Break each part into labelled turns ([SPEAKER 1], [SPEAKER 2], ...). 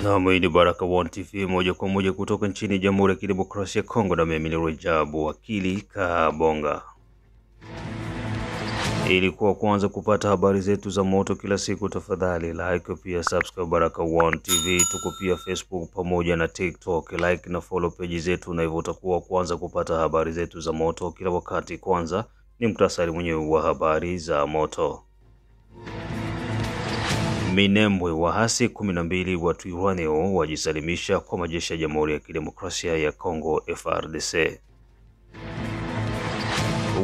[SPEAKER 1] Na mwini Baraka One TV moja kwa moja kutoka nchini Jamhuri ya Kidemokrasia ya Kongo, na mimi ni Rajabu Wakili Kabonga. Ili kwa kwanza kupata habari zetu za moto kila siku, tafadhali like pia subscribe Baraka One TV. Tuko pia Facebook pamoja na TikTok, like na follow page zetu, na hivyo utakuwa kwanza kupata habari zetu za moto kila wakati. Kwanza ni muktasari mwenyewe wa habari za moto. Minembwe, wahasi 12 wa Twirwaneho wajisalimisha kwa majeshi ya Jamhuri ya Kidemokrasia ya Kongo FARDC.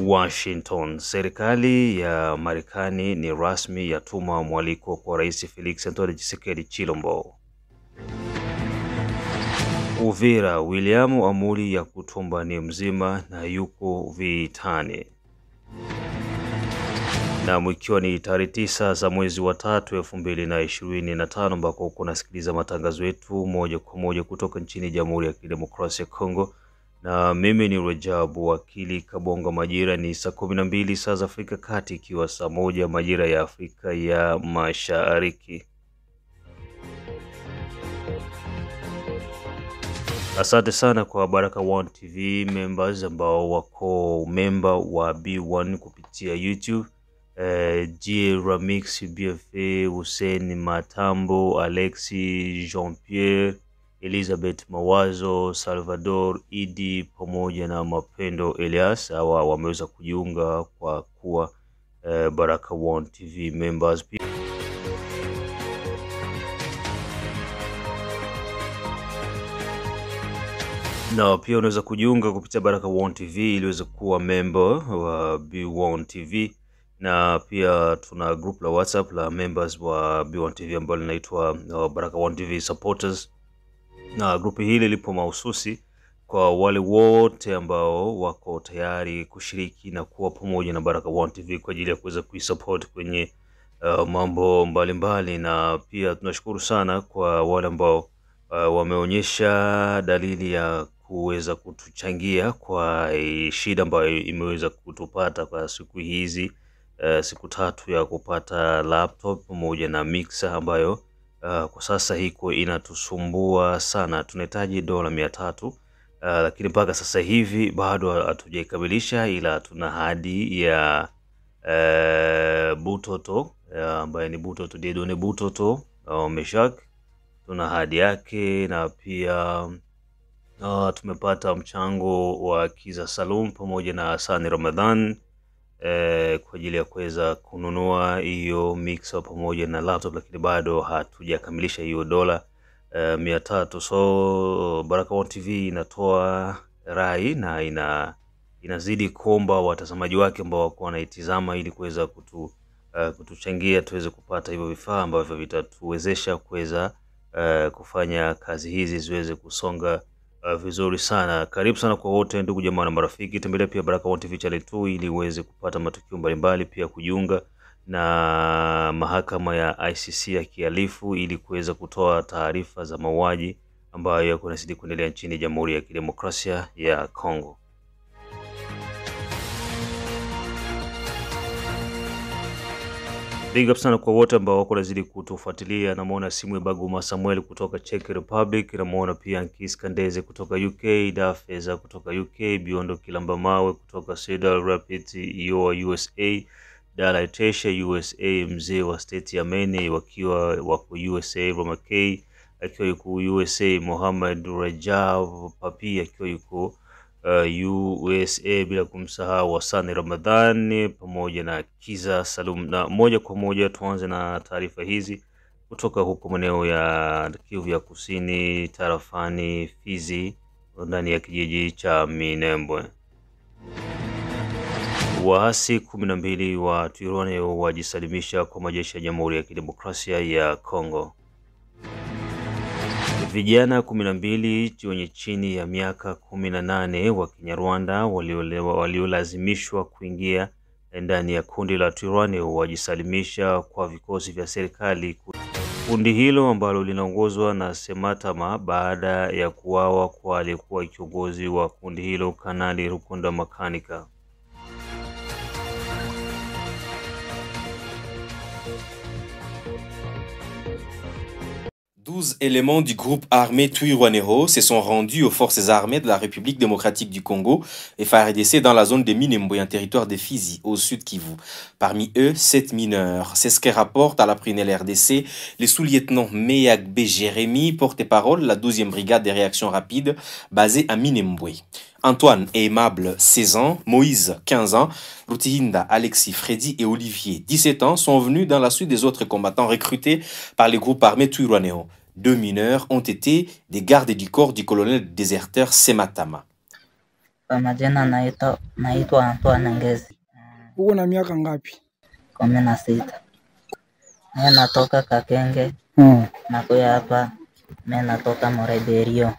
[SPEAKER 1] Washington, serikali ya Marekani ni rasmi yatuma mwaliko kwa Rais Felix Antoine Tshisekedi Chilombo. Uvira, William amuri ya kutumba ni mzima na yuko vitani. Na mwikiwa ni tarehe 9 za mwezi wa 3 2025, ambako kunasikiliza matangazo yetu moja kwa moja kutoka nchini Jamhuri ya Kidemokrasia ya Kongo. Na mimi ni Rajabu Wakili Kabonga. Majira ni saa 12 saa za Afrika Kati, ikiwa saa 1 majira ya Afrika ya Mashariki. Asante sana kwa Baraka One TV members ambao wako member wa B1 kupitia YouTube. G Ramix, BFA, Hussein Matambo, Alexi, Jean-Pierre, Elizabeth Mawazo, Salvador Idi pamoja na Mapendo Elias. Hawa wameweza kujiunga kwa kuwa Baraka One TV members. Na pia unaweza kujiunga kupitia Baraka One TV ili uweze kuwa member wa B1 TV. Na pia tuna group la WhatsApp la members wa B1 TV ambalo linaitwa Baraka One TV supporters. Na grupu hili lipo mahususi kwa wale wote ambao wako tayari kushiriki na kuwa pamoja na Baraka One TV kwa ajili ya kuweza kuisupport kwenye mambo mbalimbali. Na pia tunashukuru sana kwa wale ambao wameonyesha dalili ya kuweza kutuchangia kwa shida ambayo imeweza kutupata kwa siku hizi, siku 3 ya kupata laptop pamoja na mixer ambayo kwa sasa hiko inatusumbua sana. Tunahitaji dola 300, lakini mpaka sasa hivi bado hatujaikamilisha, ila tuna hadi ya Butoto ambaye ni Butoto Dedone Butoto Meshak, tuna hadi yake. Na pia tumepata mchango wa Kiza Salum pamoja na Hasani Ramadhan kwa ajili ya kuweza kununua hiyo mixer pamoja na laptop, lakini bado hatujakamilisha hiyo dola 300. So Baraka One TV inatoa rai na inazidi kuomba watazamaji wake ambao wako wanaitazama ili kuweza kutuchangia tuweze kupata hivyo vifaa ambavyo vitatuwezesha kuweza kufanya kazi hizi ziweze kusonga vizuri sana. Karibu sana kwa wote ndugu jamaa na marafiki. Tembelea pia Baraka One TV channel 2 ili uweze kupata matukio mbalimbali, pia kujiunga na mahakama ya ICC ya kihalifu ili kuweza kutoa taarifa za mauaji ambayo yako yanazidi kuendelea nchini Jamhuri ya Kidemokrasia ya Kongo. Big up sana kwa wote ambao wako nazidi kutufuatilia. Namuona simu ya Baguma Samuel kutoka Czech Republic, namuona pia Nkis Kandeze kutoka UK, Dafeza kutoka UK, Biondo Kilamba Mawe kutoka Cedar Rapids USA, Dala Tesha USA, mzee wa state ya Maine wakiwa wako USA, Roma K akiwa yuko USA, Mohamed Rajab Papi akiwa yuko USA, bila kumsahau Hasani Ramadhani pamoja na Kiza Salum. Na moja kwa moja tuanze na taarifa hizi kutoka huko maeneo ya Kivu ya Kusini, tarafani Fizi, ndani ya kijiji cha Minembwe. Waasi 12 wa Twirwaneho wajisalimisha kwa majeshi ya Jamhuri ya Kidemokrasia ya Kongo. Vijana 12 wenye chini ya miaka 18 wa Kinyarwanda waliolazimishwa kuingia ndani ya kundi la Twirwaneho wajisalimisha kwa vikosi vya serikali. Kundi hilo ambalo linaongozwa na Sematama baada ya kuuawa kwa aliyekuwa kiongozi wa kundi hilo Kanali Rukunda Makanika.
[SPEAKER 2] 12 éléments du groupe armé Twirwaneho se sont rendus aux forces armées de la République démocratique du Congo et FARDC dans la zone de Minembwe, un territoire de Fizi, au sud Kivu. Parmi eux, 7 mineurs. C'est ce que rapporte à la prunelle RDC le sous-lieutenant Meyagbe Jérémy, porte-parole de la 12e brigade des réactions rapides basée à Minembwe. Antoine et Aimable, 16 ans, Moïse, 15 ans, Rutihinda, Alexis, Freddy et Olivier, 17 ans, sont venus dans la suite des autres combattants recrutés par les groupes armés Twirwaneho. 2 mineurs ont été des gardes du corps du colonel déserteur Sematama.
[SPEAKER 3] Majina naitwa Antoine Ngezi.
[SPEAKER 4] Uko na miaka ngapi?
[SPEAKER 3] 16. Mimi natoka Kakenge. Nakuya hapa. Mimi natoka Moreberio.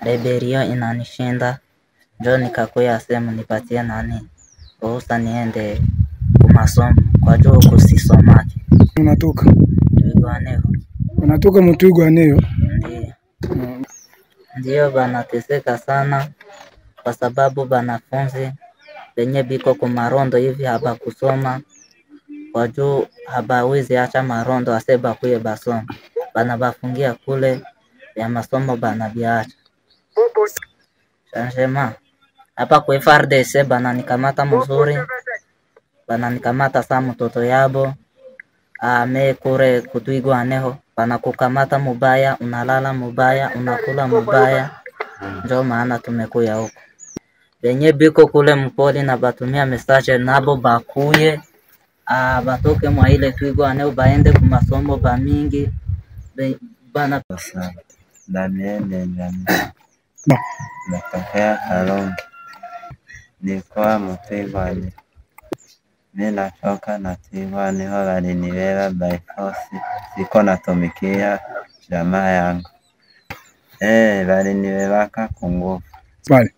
[SPEAKER 3] Reberio inanishinda. Ndio nikakuya sehemu nipatie nani ruhusa niende kumasomo kwa juu kusisomaki.
[SPEAKER 4] Unatoka
[SPEAKER 3] Twirwaneho.
[SPEAKER 4] Unatoka Mtwirwaneho?
[SPEAKER 3] Ndio banateseka sana kwa sababu banafunzi wenye biko kwa marondo hivi haba kusoma kwa juu habawezi acha marondo aseba kuye basoma. Banabafungia kule ya masomo banabiacha. Shanjema hapa kwa FARDC bananikamata mzuri, bananikamata saa mtoto yabo ame kure Kutwirwaneho, banakukamata mubaya, unalala mubaya, unakula mubaya. Ndio maana tumekuya huko. Benye biko kule mpoli na batumia message nabo bakuye batoke mwa ile Twirwaneho baende ku masomo ba mingi bana
[SPEAKER 5] sana. Daniel natokea Halongi. Nilikuwa Mtwirwaneho. Mimi natoka na Twirwaneho, walinibeba by force. Siko natumikia jamaa yangu. Walinibebaka kwa nguvu.
[SPEAKER 4] Bali.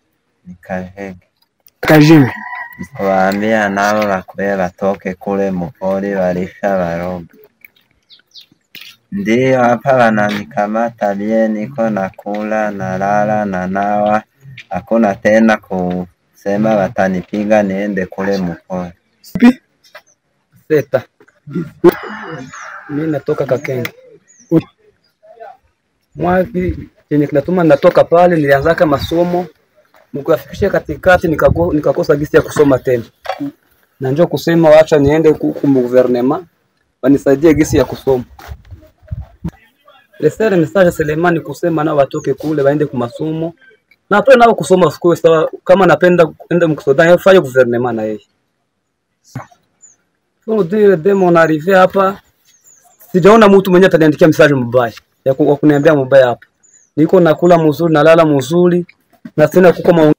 [SPEAKER 5] Nikajege. Nikawaambia nao wakuye watoke kule mpori walisha waroga. Ndio hapa wananikamata bie, niko nakula, nalala, nanawa. Hakuna tena kusema watanipiga niende kule mpori.
[SPEAKER 6] Seta. Mimi natoka Kakenge. Mwaki yenye kinatuma natoka pale nilianzaka masomo, mkuafikisha katikati nikakosa gisi ya kusoma tena. Na njoo kusema waacha niende ku gouvernement wanisaidie gisi ya kusoma. Lesere message Selemani kusema na watoke kule waende ku masomo. Na hapo nao kusoma sikue sawa, kama napenda kwenda mkusoda yafanye gouvernement na yeye. Pour dire de mon arrivée hapa sijaona mtu mwenye ataniandikia message mbaya ya kuniambia mbaya hapa. Niko nakula mzuri, nalala mzuri.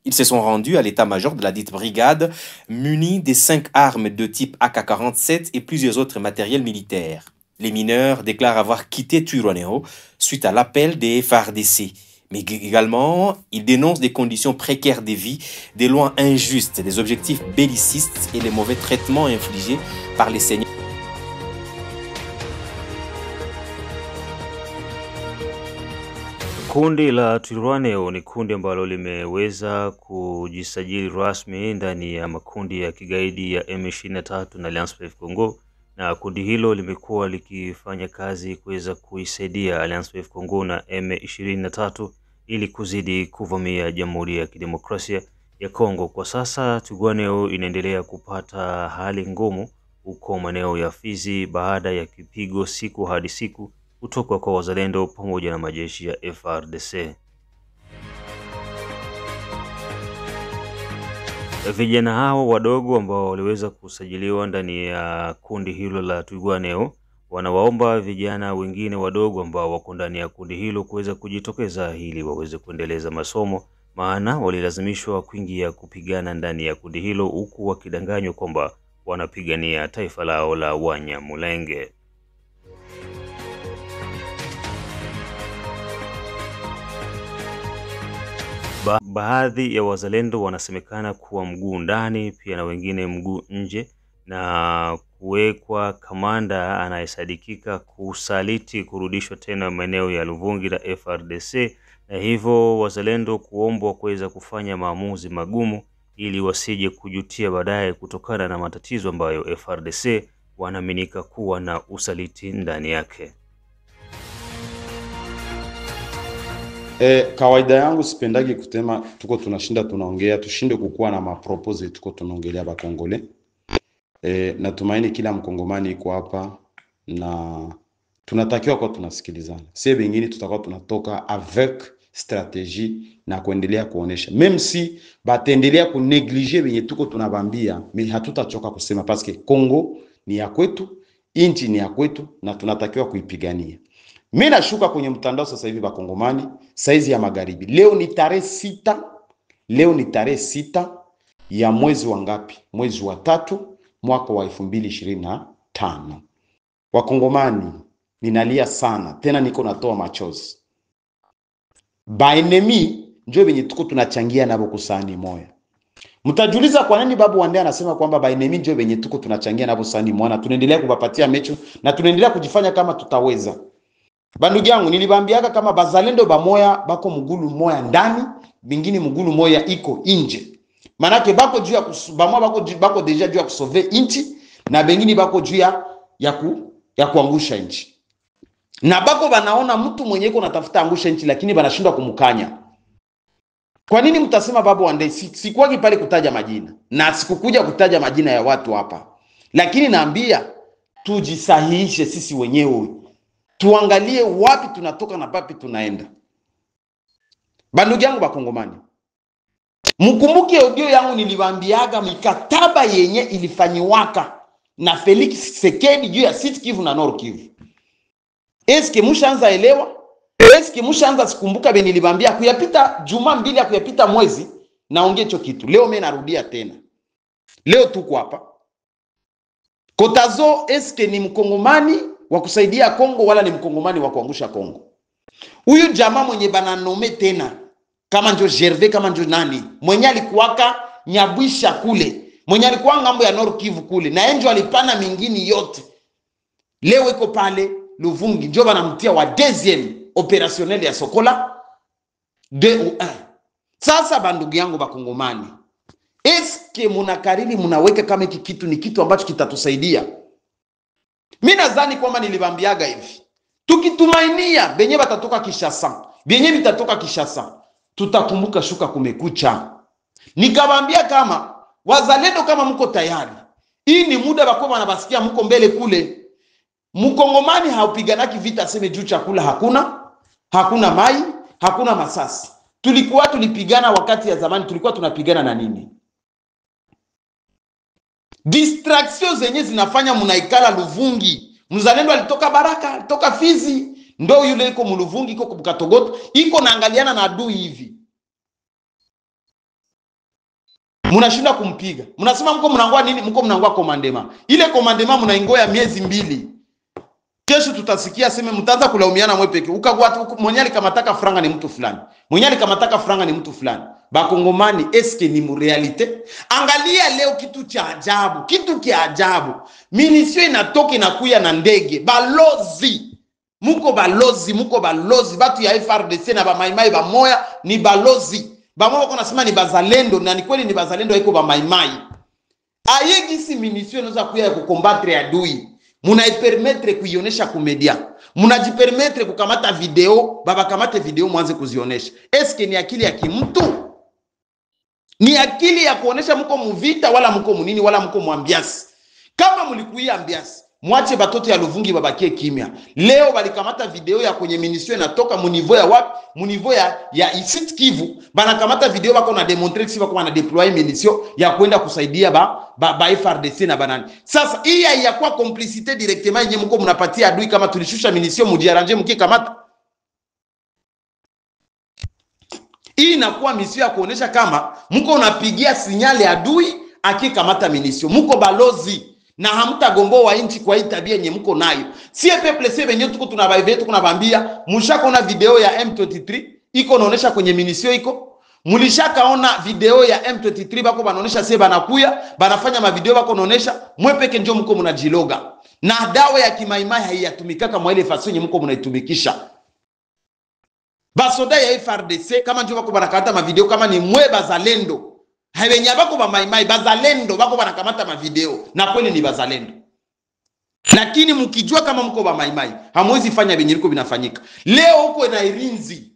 [SPEAKER 2] Ils se sont rendus à l'état-major de la dite brigade, munis des 5 armes de type AK-47 et plusieurs autres matériels militaires. Les mineurs déclarent avoir quitté Twirwaneho suite à l'appel des FARDC. Mais également, ils dénoncent des conditions précaires de vie, des lois injustes, des objectifs bellicistes et les mauvais traitements infligés par les seigneurs.
[SPEAKER 1] Kundi la Twirwaneho ni kundi ambalo limeweza kujisajili rasmi ndani ya makundi ya kigaidi ya M23 na Alliance Fleuve Congo, na kundi hilo limekuwa likifanya kazi kuweza kuisaidia Alliance Fleuve Congo na M23 ili kuzidi kuvamia Jamhuri ya Kidemokrasia ya Kongo. Kwa sasa Twirwaneho inaendelea kupata hali ngumu huko maeneo ya Fizi baada ya kipigo siku hadi siku kutoka kwa wazalendo pamoja na majeshi ya FARDC. Vijana hao wadogo ambao waliweza kusajiliwa ndani ya kundi hilo la Twirwaneho wanawaomba vijana wengine wadogo ambao wako ndani ya kundi hilo kuweza kujitokeza ili waweze kuendeleza masomo, maana walilazimishwa kuingia kupigana ndani ya kundi hilo huku wakidanganywa kwamba wanapigania taifa lao la Wanyamulenge. Baadhi ya wazalendo wanasemekana kuwa mguu ndani pia na wengine mguu nje, na kuwekwa kamanda anayesadikika kusaliti kurudishwa tena maeneo ya Luvungi la FARDC, na hivyo wazalendo kuombwa kuweza kufanya maamuzi magumu ili wasije kujutia baadaye kutokana na matatizo ambayo FARDC wanaaminika kuwa na usaliti ndani yake.
[SPEAKER 7] Kawaida yangu sipendagi kutema tuko tunashinda tunaongea, tushinde kukuwa na mapropose tuko tunaongelea ba Kongole. Natumaini kila mkongomani iko hapa na tunatakiwa kwa tunasikilizana. Sisi wengine tutakuwa tunatoka avec stratégie na kuendelea kuonesha. Même si batendelea ku négliger benye tuko tunabambia, mais hatutachoka kusema parce que Kongo ni ya kwetu, inchi ni ya kwetu na tunatakiwa kuipigania. Mimi nashuka kwenye mtandao sasa hivi ba Kongomani saizi ya magharibi. Leo ni tarehe 6 ya mwezi wa ngapi? Mwezi wa 3 mwaka wa 2025. Wakongomani ninalia sana, tena niko natoa machozi. Ba enemy ndio benye tuko tunachangia nabo kusani moya. Mtajuliza kwa nini Babu Wande anasema kwamba ba enemy ndio benye tuko tunachangia nabo sani moya, na tunaendelea kuwapatia mecho na tunaendelea kujifanya kama tutaweza. Bandugu yangu nilibambiaka kama bazalendo bamoya bako mgulu moya ndani, bingine mgulu moya iko nje. Manake bako juu ya bamoya bako deja juu ya kusove inchi na bengine bako juu ya kuangusha inchi. Na bako banaona mtu mwenye iko natafuta angusha inchi lakini banashindwa kumkanya. Kwa nini mtasema Babu Wande? Sikuwagi pale kutaja majina na sikukuja kutaja majina ya watu hapa. Lakini naambia tujisahihishe sisi wenyewe. Tuangalie wapi tunatoka na papi tunaenda. Bandugu yangu Bakongomani, mkumbuke audio yangu niliwaambiaga mikataba yenye ilifanyiwaka na Felix Tshisekedi juu ya Sud Kivu na Nord Kivu. Eske mushaanza elewa? Eske mushaanza sikumbuka beni niliwaambia kuyapita juma mbili ya kuyapita mwezi naongea hicho kitu. Leo mimi narudia tena. Leo tuko hapa. Kotazo eske ni mkongomani wa kusaidia Kongo wala ni mkongomani wa kuangusha Kongo? Huyu jamaa mwenye bananome tena kama njo Gervais kama njo nani mwenye alikuwaka Nyabwisha kule, mwenye alikuwa ngambo ya Nord Kivu kule na enjo alipana mingini yote, leo iko pale Luvungi njo banamtia wa deuxième opérationnel ya Sokola 2 ou 1. Sasa bandugu yangu Bakongomani, eske munakariri munaweka kama hiki kitu ni kitu ambacho kitatusaidia? Mimi nadhani kwamba nilibambiaga hivi, tukitumainia benye batatoka Kishasa, benye bitatoka Kishasa, tutakumbuka shuka kumekucha. Nikabambia kama wazalendo kama mko tayari, hii ni muda bako banabasikia mko mbele kule. Mkongomani haupiganaki vita aseme juu chakula hakuna mai, hakuna masasi. Tulipigana wakati ya zamani, tulikuwa tunapigana na nini? Distraction zenye zinafanya munaikala Luvungi. Mzalendo alitoka Baraka, alitoka Fizi, ndo yule iko Muluvungi, iko Bukatogoto, iko naangaliana na adui hivi. Munashinda kumpiga. Munasema mko mnangoa nini? Mko mnangoa komandema. Ile komandema munaingoya miezi 2. Kesho tutasikia sema mtaanza kulaumiana mwepeke. Mwenye alikamataka franga ni mtu fulani. Mwenye alikamataka franga ni mtu fulani. Bakongomani, eske ni mu realite? Angalia leo kitu cha ajabu, kitu kia ajabu. Minisio inatoka inakuya na ndege. Balozi. Muko balozi. Batu ya FRDC na ba maimai ba moya ni balozi. Ba moya kuna sema ni bazalendo na ni kweli ni bazalendo haiko ba maimai. Ayegisi minisio inaweza kuya ya kukombatre adui. Munaipermetre kuionesha kumedia. Munajipermetre kukamata video, baba kamate video mwanze kuzionesha. Eske ni akili ya kimtu? Ni akili ya kuonesha mko muvita wala mko munini wala mko muambiasi? Kama mulikuia ambiasi, mwache batoto ya Luvungi babakie kimya. Leo balikamata video ya kwenye minisio inatoka munivo ya wapi? Munivo ya Sud Kivu. Banakamata video bako na demontre kisi bako wana deploy minisio ya kwenda kusaidia ba FRDC na banani. Sasa hii ya kwa complicité directement yenye mko mnapatia adui kama tulishusha minisio mujiaranje mkikamata. Hii inakuwa misio ya kuonesha kama mko unapigia sinyale adui akikamata minisio. Mko balozi na hamtagombo wa inchi kwa hii tabia yenye mko nayo. Sie peuple sie benye tuko tunabaivetu kunabambia, mushakaona video ya M23 iko naonesha kwenye minisio iko. Mulishakaona video ya M23 bako banaonesha sie banakuya, banafanya mavideo bako naonesha, mwepeke njo mko mnajiloga. Na dawa ya kimaimai haiyatumikaka mwa ile faso yenye mko mnaitumikisha. Basoda ya FRDC kama njo bako banakata mavideo kama ni mwe bazalendo. Haibenya bako ba maimai bazalendo bako banakamata mavideo na kweli ni bazalendo. Lakini mkijua kama mko ba maimai hamwezi fanya benye liko binafanyika. Leo huko na Irinzi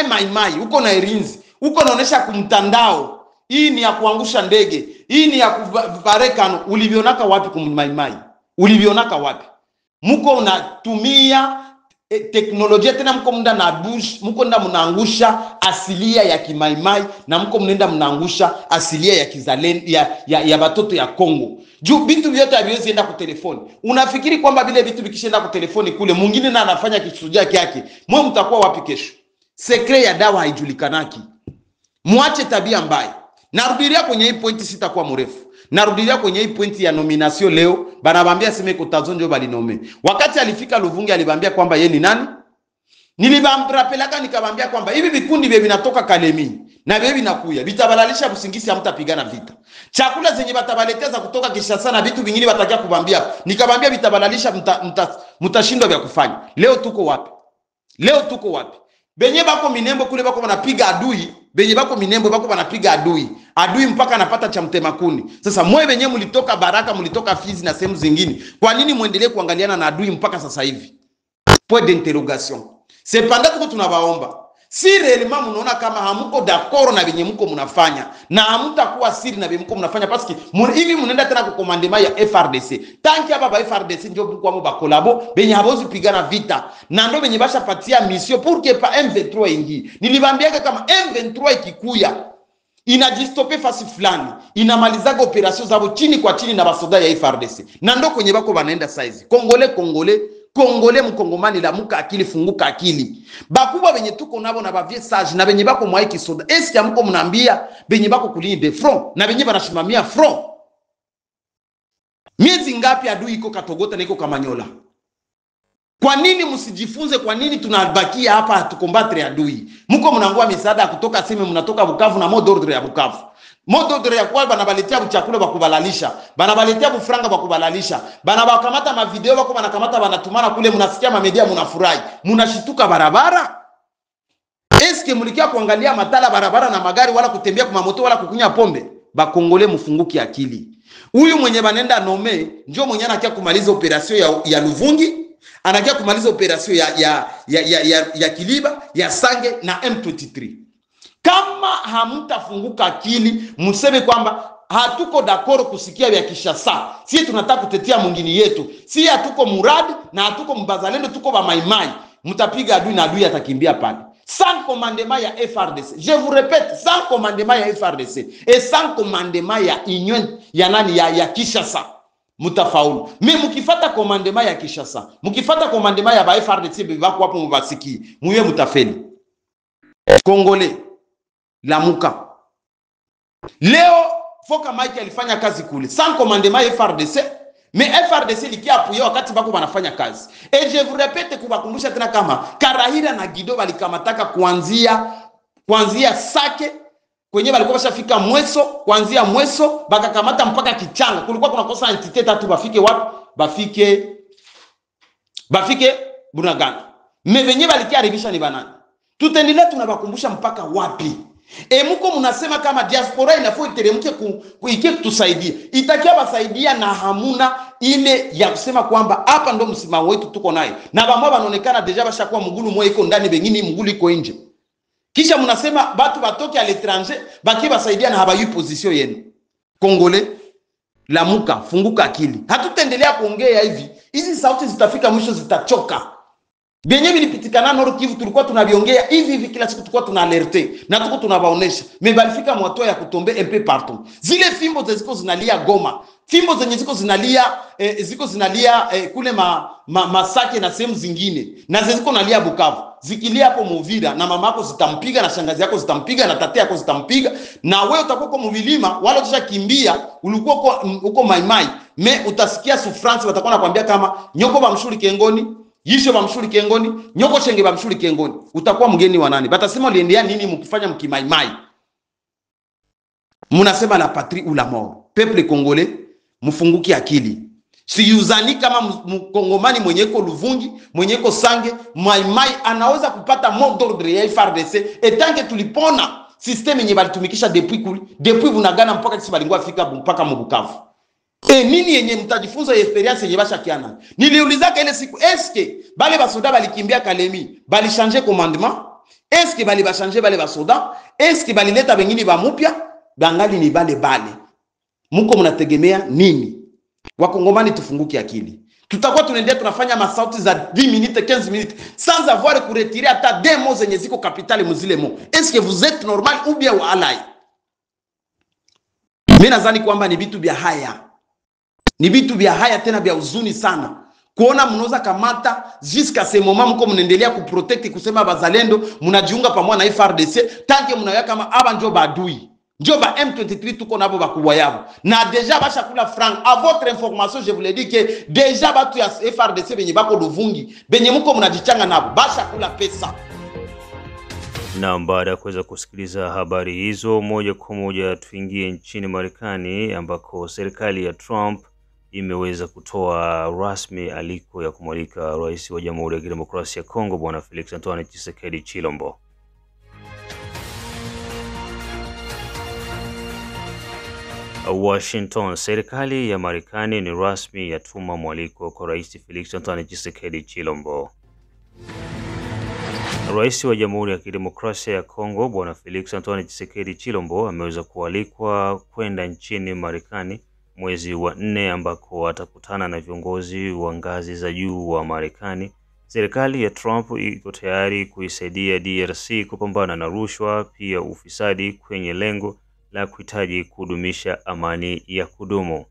[SPEAKER 7] maimai uko na Irinzi, uko naonesha kumtandao, hii ni ya kuangusha ndege, hii ni ya kubarekano. Ulivionaka wapi kumaimai? Ulivionaka wapi? Muko unatumia teknolojia tena, mko mnda na bush, mko nda mnaangusha asilia ya kimaimai na mko mnenda mnaangusha asilia ya kizalendo ya batoto ya Kongo. Juu vitu vyote haviwezi enda kwa telefoni. Unafikiri kwamba vile vitu vikishaenda kwa telefoni kule mwingine na anafanya kichuja yake, mwe mtakuwa wapi kesho? Sekre ya dawa haijulikanaki. Muache tabia mbaya. Narudilia kwenye hii pointi, sitakuwa mrefu. Narudilia kwenye hii pointi ya nomination leo. Banabambia sime Kotazonjo balinome. Wakati alifika Luvungi alibambia kwamba yeye ni nani? Nilibamrapelaka nikabambia kwamba hivi vikundi vye vinatoka Kalemi na vye vinakuya vitabalalisha Busingisi, hamtapigana vita. Chakula zenye batabaleteza kutoka Kinshasa na vitu vingine batakia kubambia, nikabambia vitabalalisha, mtashindwa vya kufanya. Leo tuko wapi? Leo tuko wapi? Benye bako Minembo kule bako wanapiga adui, benye bako Minembo bako wanapiga adui. Adui mpaka anapata cha mtemakuni. Sasa mwe benye mlitoka Baraka, mlitoka Fizi na sehemu zingine, kwa nini muendelee kuangaliana na adui mpaka sasa hivi? Point d'interrogation. Cependant tuko tunabaomba, si réellement munaona kama hamuko d'accord na benye mko mnafanya na hamtakuwa siri na benye mko mnafanya, parce que hivi mnaenda tena ku commandement ya FRDC. Tanki hapa ba FRDC ndio kwa mo ba kolabo benye habozi pigana vita na ndo benye basha patia mission pour que pa M23 ingi. Nilibambiaga kama M23 ikikuya inajistope fasi fulani, inamalizaga operation zabo chini kwa chini na basoda ya FRDC. Na ndo kwenye bako banaenda saizi. Kongole mkongomani la muka akili, funguka akili. Bakubwa benye tuko nabo na bavie sage na benye bako mwaiki soda. Eski amuko mnaambia benye bako kulini de front na benye banashimamia front. Miezi ngapi adui iko Katogota na iko Kamanyola? Kwa nini msijifunze? Kwa nini tunabakia hapa tukombatre adui? Muko mnangua misaada kutoka sime, mnatoka Bukavu na mode ordre ya Bukavu. Mode ordre ya kwa banabaletea buchakula bakubalalisha, banabaletea bufranga bakubalalisha, banabakamata ma video bako banakamata banatumana kule, mnasikia ma media mnafurahi, mnashituka barabara. Eske mlikia kuangalia matala barabara na magari wala kutembea kwa moto wala kukunya pombe? Bakongole mfunguki akili. Huyu mwenye banenda nome ndio mwenye anakia kumaliza operation ya Luvungi, anakia kumaliza operation ya Kiliba, ya Sange na M23. Kama hamtafunguka akili, mseme kwamba hatuko dakoro kusikia vya Kinshasa, sisi tunataka kutetea mwingine yetu, si hatuko muradi na hatuko mbazalendo, tuko ba maimai, mtapiga adui na adui atakimbia pale. Sans commandement ya FRDC, je vous répète, sans commandement ya FRDC et sans commandement ya Union ya nani ya Kinshasa, mutafaulu. Mais mukifata commandement ya Kinshasa, mukifata commandement ya ba FRDC bivako hapo mubasiki, muye mutafeli. Kongole Lamuka. Leo Foka Mike alifanya kazi kule sans commandement ya FRDC, mais FRDC likia apuye wakati bako wanafanya kazi. Et je vous répète kubakumbusha tena kama Karahira na Gido balikamataka kuanzia Sake kwenye balikuwa bashafika Mweso, kuanzia Mweso bakakamata mpaka Kichanga. Kulikuwa kuna kosa entité tatu, bafike wapi? Bafike Bunagana. Mais venye balikia haribisha ni banani? Tutendelea tunabakumbusha mpaka wapi? Muko mnasema kama diaspora inafo iteremke kuikie tusaidia. Itakia basaidia na hamuna ile ya kusema kwamba hapa ndo msimamo wetu tuko naye. Na bamwa banaonekana deja bashakuwa mgulu moyo iko ndani, bengine mgulu iko nje. Kisha mnasema batu batoke à l'étranger baki basaidia na habayu position yenu. Kongole Lamuka, funguka akili. Hatutendelea kuongea hivi. Hizi sauti zitafika mwisho zitachoka. Benye bilipitikana Nord Kivu tulikuwa tunaviongea hivi kila siku, tulikuwa tunaalerte na tuko tunabaonesha. Mebalifika mwato ya kutombe un peu partout. Zile fimbo ziko zinalia Goma, fimbo zenye ziko zinalia kule Masake na sehemu zingine, na ziko nalia Bukavu. Zikilia hapo Muvira na mama yako zitampiga na shangazi yako zitampiga na tate yako zitampiga, na wewe utakuwa kwa Muvilima wala ukishakimbia ulikuwa uko Maimai, utasikia souffrance, watakuwa nakwambia kama nyoko bamshuri kengoni, yisho bamshuri kengoni, nyoko chenge bamshuri kengoni. Utakuwa mgeni wa nani? Batasema uliendea nini mkifanya mkimaimai? Munasema la patrie ou la mort. Peuple congolais, mfunguki akili. Si yuzani kama mkongomani mwenyeko Luvungi, mwenyeko Sange, maimai anaweza kupata mot d'ordre ya FRDC etange tulipona systeme yenye balitumikisha depuis Bunagana mpaka kisi balingwa fika mpaka Mubukavu. Nini yenye mtajifunza experience yenye basha kiana? Niliuliza ile siku, eske bale basoda balikimbia Kalemi, bali changer commandement? Eske bali bashanje bale basoda? Eske bali leta bengine ba mupya? Bangali ni bale bale. Muko mnategemea nini? Wakongomani tufunguki akili. Tutakuwa tunaendelea tunafanya masauti za 10 minutes 15 minutes sans avoir retirer hata demo zenye ziko kapitali muzile mo. Est-ce que vous êtes normal ou bien walai? Mimi nadhani kwamba ni vitu vya haya. Ni vitu vya haya tena vya uzuni sana. Kuona mnoza kamata jusqu'à ce moment mko mnaendelea kuprotect kusema bazalendo mnajiunga pamoja na FARDC tanke mnaweka kama aba njo badui. Njo ba M23 tuko nabo bakubwa yabo. Na deja basha kula franc. À votre information, je vous l'ai dit que deja batu ya FARDC benye bako Luvungi, benye mko mnajichanga nabo, basha kula pesa.
[SPEAKER 1] Na baada ya kuweza kusikiliza habari hizo moja kwa moja tuingie nchini Marekani ambako serikali ya Trump imeweza kutoa rasmi aliko ya kumwalika rais wa Jamhuri ya Kidemokrasia ya Kongo Bwana Felix Antoine Tshisekedi Tshilombo. Washington, serikali ya Marekani ni rasmi yatuma mwaliko kwa rais Felix Antoine Tshisekedi Tshilombo. Rais wa Jamhuri ya Kidemokrasia ya Kongo Bwana Felix Antoine Tshisekedi Tshilombo ameweza kualikwa kwenda nchini Marekani mwezi wa 4 ambako atakutana na viongozi wa ngazi za juu wa Marekani. Serikali ya Trump iko tayari kuisaidia DRC kupambana na rushwa pia ufisadi kwenye lengo la kuhitaji kudumisha amani ya kudumu.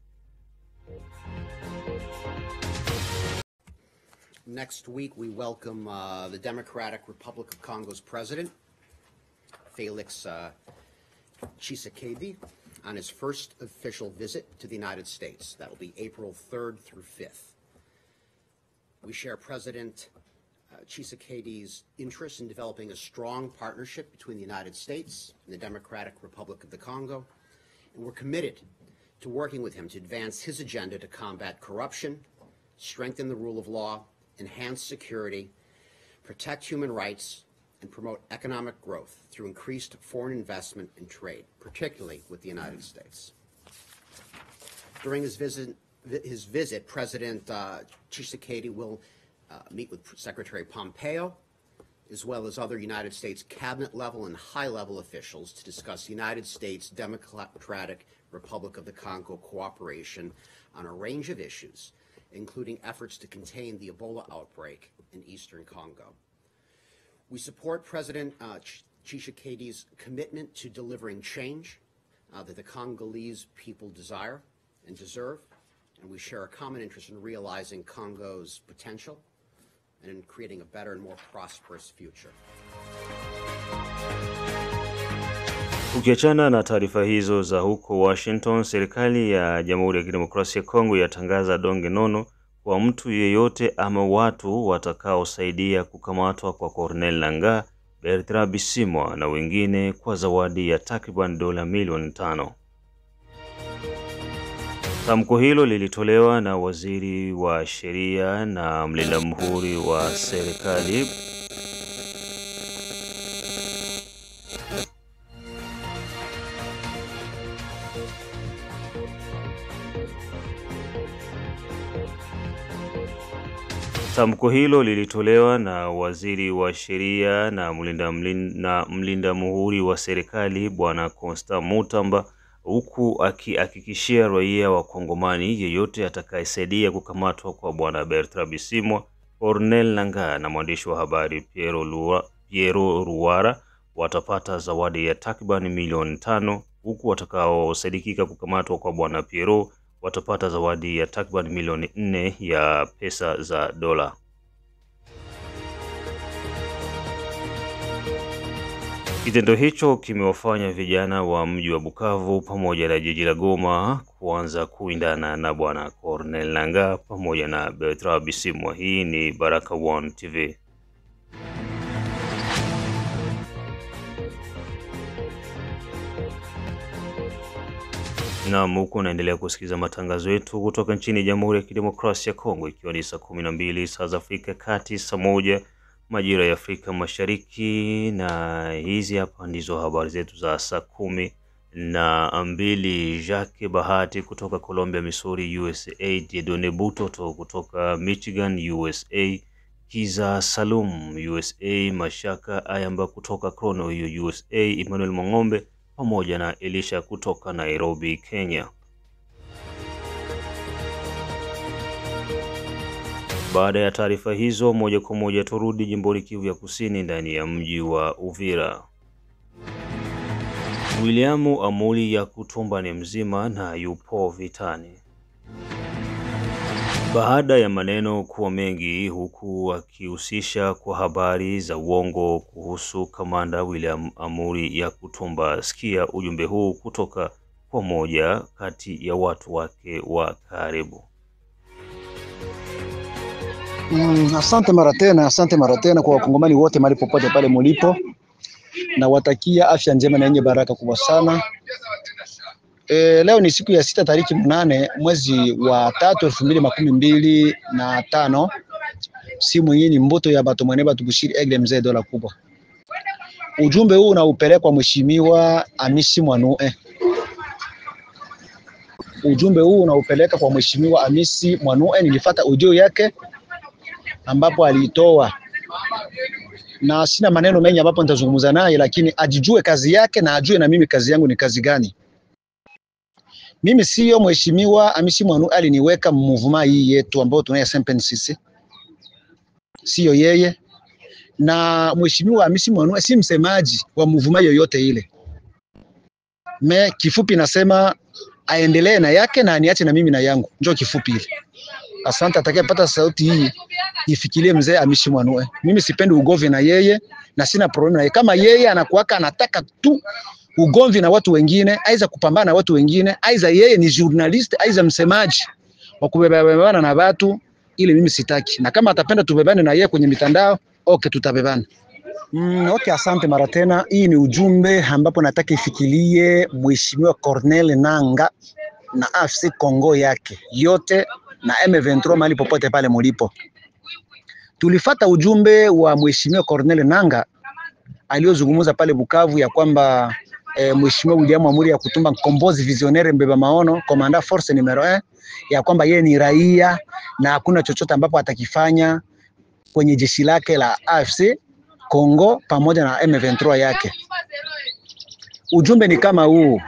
[SPEAKER 8] Next week, we welcome the Democratic Republic of Congo's president, Felix Tshisekedi, on his first official visit to the United States. That will be April 3rd through 5th. We share President Tshisekedi's interest in developing a strong partnership between the United States and the Democratic Republic of the Congo, and we're committed to working with him to advance his agenda to combat corruption, strengthen the rule of law, enhance security, protect human rights, and promote economic growth through increased foreign investment and trade, particularly with the United States. During his visit, President Tshisekedi will meet with Secretary Pompeo, as well as other United States cabinet-level and high-level officials to discuss United States Democratic Republic of the Congo cooperation on a range of issues, including efforts to contain the Ebola outbreak in eastern Congo. We support President Tshisekedi's commitment to delivering change that the Congolese people desire and deserve, and we share a common interest in realizing Congo's potential and in creating a better and more prosperous future.
[SPEAKER 1] Ukiachana na taarifa hizo za huko Washington, serikali ya Jamhuri ya Kidemokrasia ya Kongo yatangaza donge nono kwa mtu yeyote ama watu watakaosaidia kukamatwa kwa Corneille Nangaa, Bertrand Bisimwa na wengine kwa zawadi ya takriban dola milioni 5. Tamko hilo lilitolewa na waziri wa sheria na mlinda muhuri wa serikali Tamko hilo lilitolewa na waziri wa sheria na mlinda muhuri wa serikali Bwana Constant Mutamba, huku akihakikishia raia wa Kongomani yeyote atakayesaidia kukamatwa kwa Bwana Bertrand Bisimwa, Corneille Nangaa na mwandishi wa habari Piero Ruwara watapata zawadi ya takriban milioni 5, huku watakaosadikika kukamatwa kwa Bwana Piero watapata zawadi ya takriban milioni 4 ya pesa za dola. Kitendo hicho kimewafanya vijana wa mji wa Bukavu pamoja na jiji la Goma kuanza kuindana na Bwana Corneille Nangaa pamoja na Bertrand Bisimwa. Hii ni Baraka One TV. Na muko naendelea kusikiliza matangazo yetu kutoka nchini Jamhuri ya Kidemokrasia ya Kongo, ikiwa ni saa 12 saa za Afrika Kati, saa 1 majira ya Afrika Mashariki, na hizi hapa ndizo habari zetu za saa 12. Jacques Bahati kutoka Columbia, Missouri, USA, Dieudonné Butoto kutoka Michigan, USA, Kiza Salum USA, Mashaka Ayamba kutoka Krono hiyo USA, Emmanuel Mongombe pamoja na Elisha kutoka Nairobi, Kenya. Baada ya taarifa hizo, moja kwa moja turudi jimboni Kivu ya Kusini ndani ya mji wa Uvira. William Amuri Yakutumba ni mzima na yupo vitani. Baada ya maneno kuwa mengi huku akihusisha kwa habari za uongo kuhusu kamanda William Amuri Yakutumba, sikia ujumbe huu kutoka kwa moja kati ya watu wake wa karibu.
[SPEAKER 9] Asante mara tena kwa wakongomani wote mahali popote pale mulipo, na watakia afya njema na yenye baraka kubwa sana. Leo ni siku ya 6 tariki 8 mwezi wa 3 2025. Simu hii ni mboto ya bato mwenye batu Bushiri Egle Mzee dola kubwa. Ujumbe huu unaupelekwa mheshimiwa Amisi Mwanue. Ujumbe huu unaupeleka kwa mheshimiwa Amisi Mwanue. Nilifuata audio yake ambapo alitoa, na sina maneno mengi ambapo nitazungumza naye, lakini ajijue kazi yake na ajue na mimi kazi yangu ni kazi gani. Mimi sio mheshimiwa Amisi Mwanue aliniweka movement hii yetu ambao tunaya SMPNCC, sio yeye, na mheshimiwa Amisi Mwanue si msemaji wa movement yoyote ile. Kifupi nasema aendelee na yake na aniache na mimi na yangu, njoo kifupi ile. Asante. Atakayepata sauti hii ifikirie mzee Amisi Mwanue. Mimi sipendi ugomvi na yeye na sina problem na yeye. Kama yeye anakuaka anataka tu ugomvi na watu wengine, aiza kupambana na watu wengine, aiza yeye ni journalist, aiza msemaji wa kubebana na watu, ile mimi sitaki. Na kama atapenda tubebane na yeye kwenye mitandao, okay, tutabebana. Okay, asante mara tena. Hii ni ujumbe ambapo nataka ifikirie mheshimiwa Corneille Nangaa na AFC Kongo yake yote na M23 mahali popote pale mulipo. Tulifata ujumbe wa mheshimiwa Corneille Nangaa aliozungumza pale Bukavu ya kwamba mheshimiwa William Amuri Yakutumba mkombozi visionnaire mbeba maono, komanda force numero 1, ya kwamba yeye ni raia na hakuna chochote ambapo atakifanya kwenye jeshi lake la AFC Kongo pamoja na M23 yake. Ujumbe ni kama huu.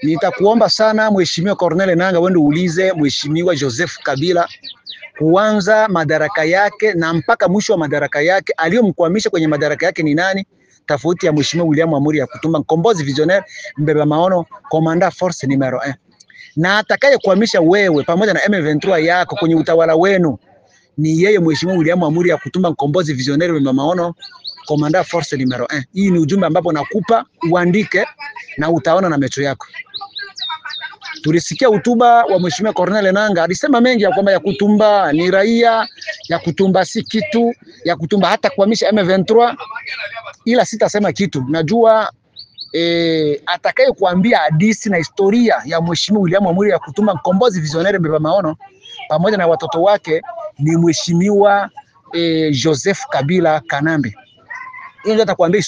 [SPEAKER 9] Nitakuomba sana mheshimiwa Corneille Nangaa wende uulize mheshimiwa Joseph Kabila kuanza madaraka yake na mpaka mwisho wa madaraka yake aliyomkwamisha kwenye madaraka yake ni nani, tofauti ya mheshimiwa William Amuri Yakutumba mkombozi visionnaire mbeba maono, komanda force numero 1. Na atakaye kuhamisha wewe pamoja na M23 yako kwenye utawala wenu ni yeye mheshimiwa William Amuri Yakutumba mkombozi visionnaire mbeba maono, komanda force numero 1. Hii ni ujumbe ambapo nakupa uandike na utaona na macho yako. Tulisikia hotuba wa mheshimiwa Corneille Nangaa, alisema mengi ya kwamba Yakutumba ni raia, Yakutumba si kitu, Yakutumba hata kuhamisha M23, ila sitasema kitu. Najua atakaye kuambia hadithi na historia ya mheshimiwa William Amuri Yakutumba mkombozi visionnaire mbeba maono pamoja na watoto wake ni mheshimiwa Joseph Kabila Kanambe. Yeye ndio atakwambia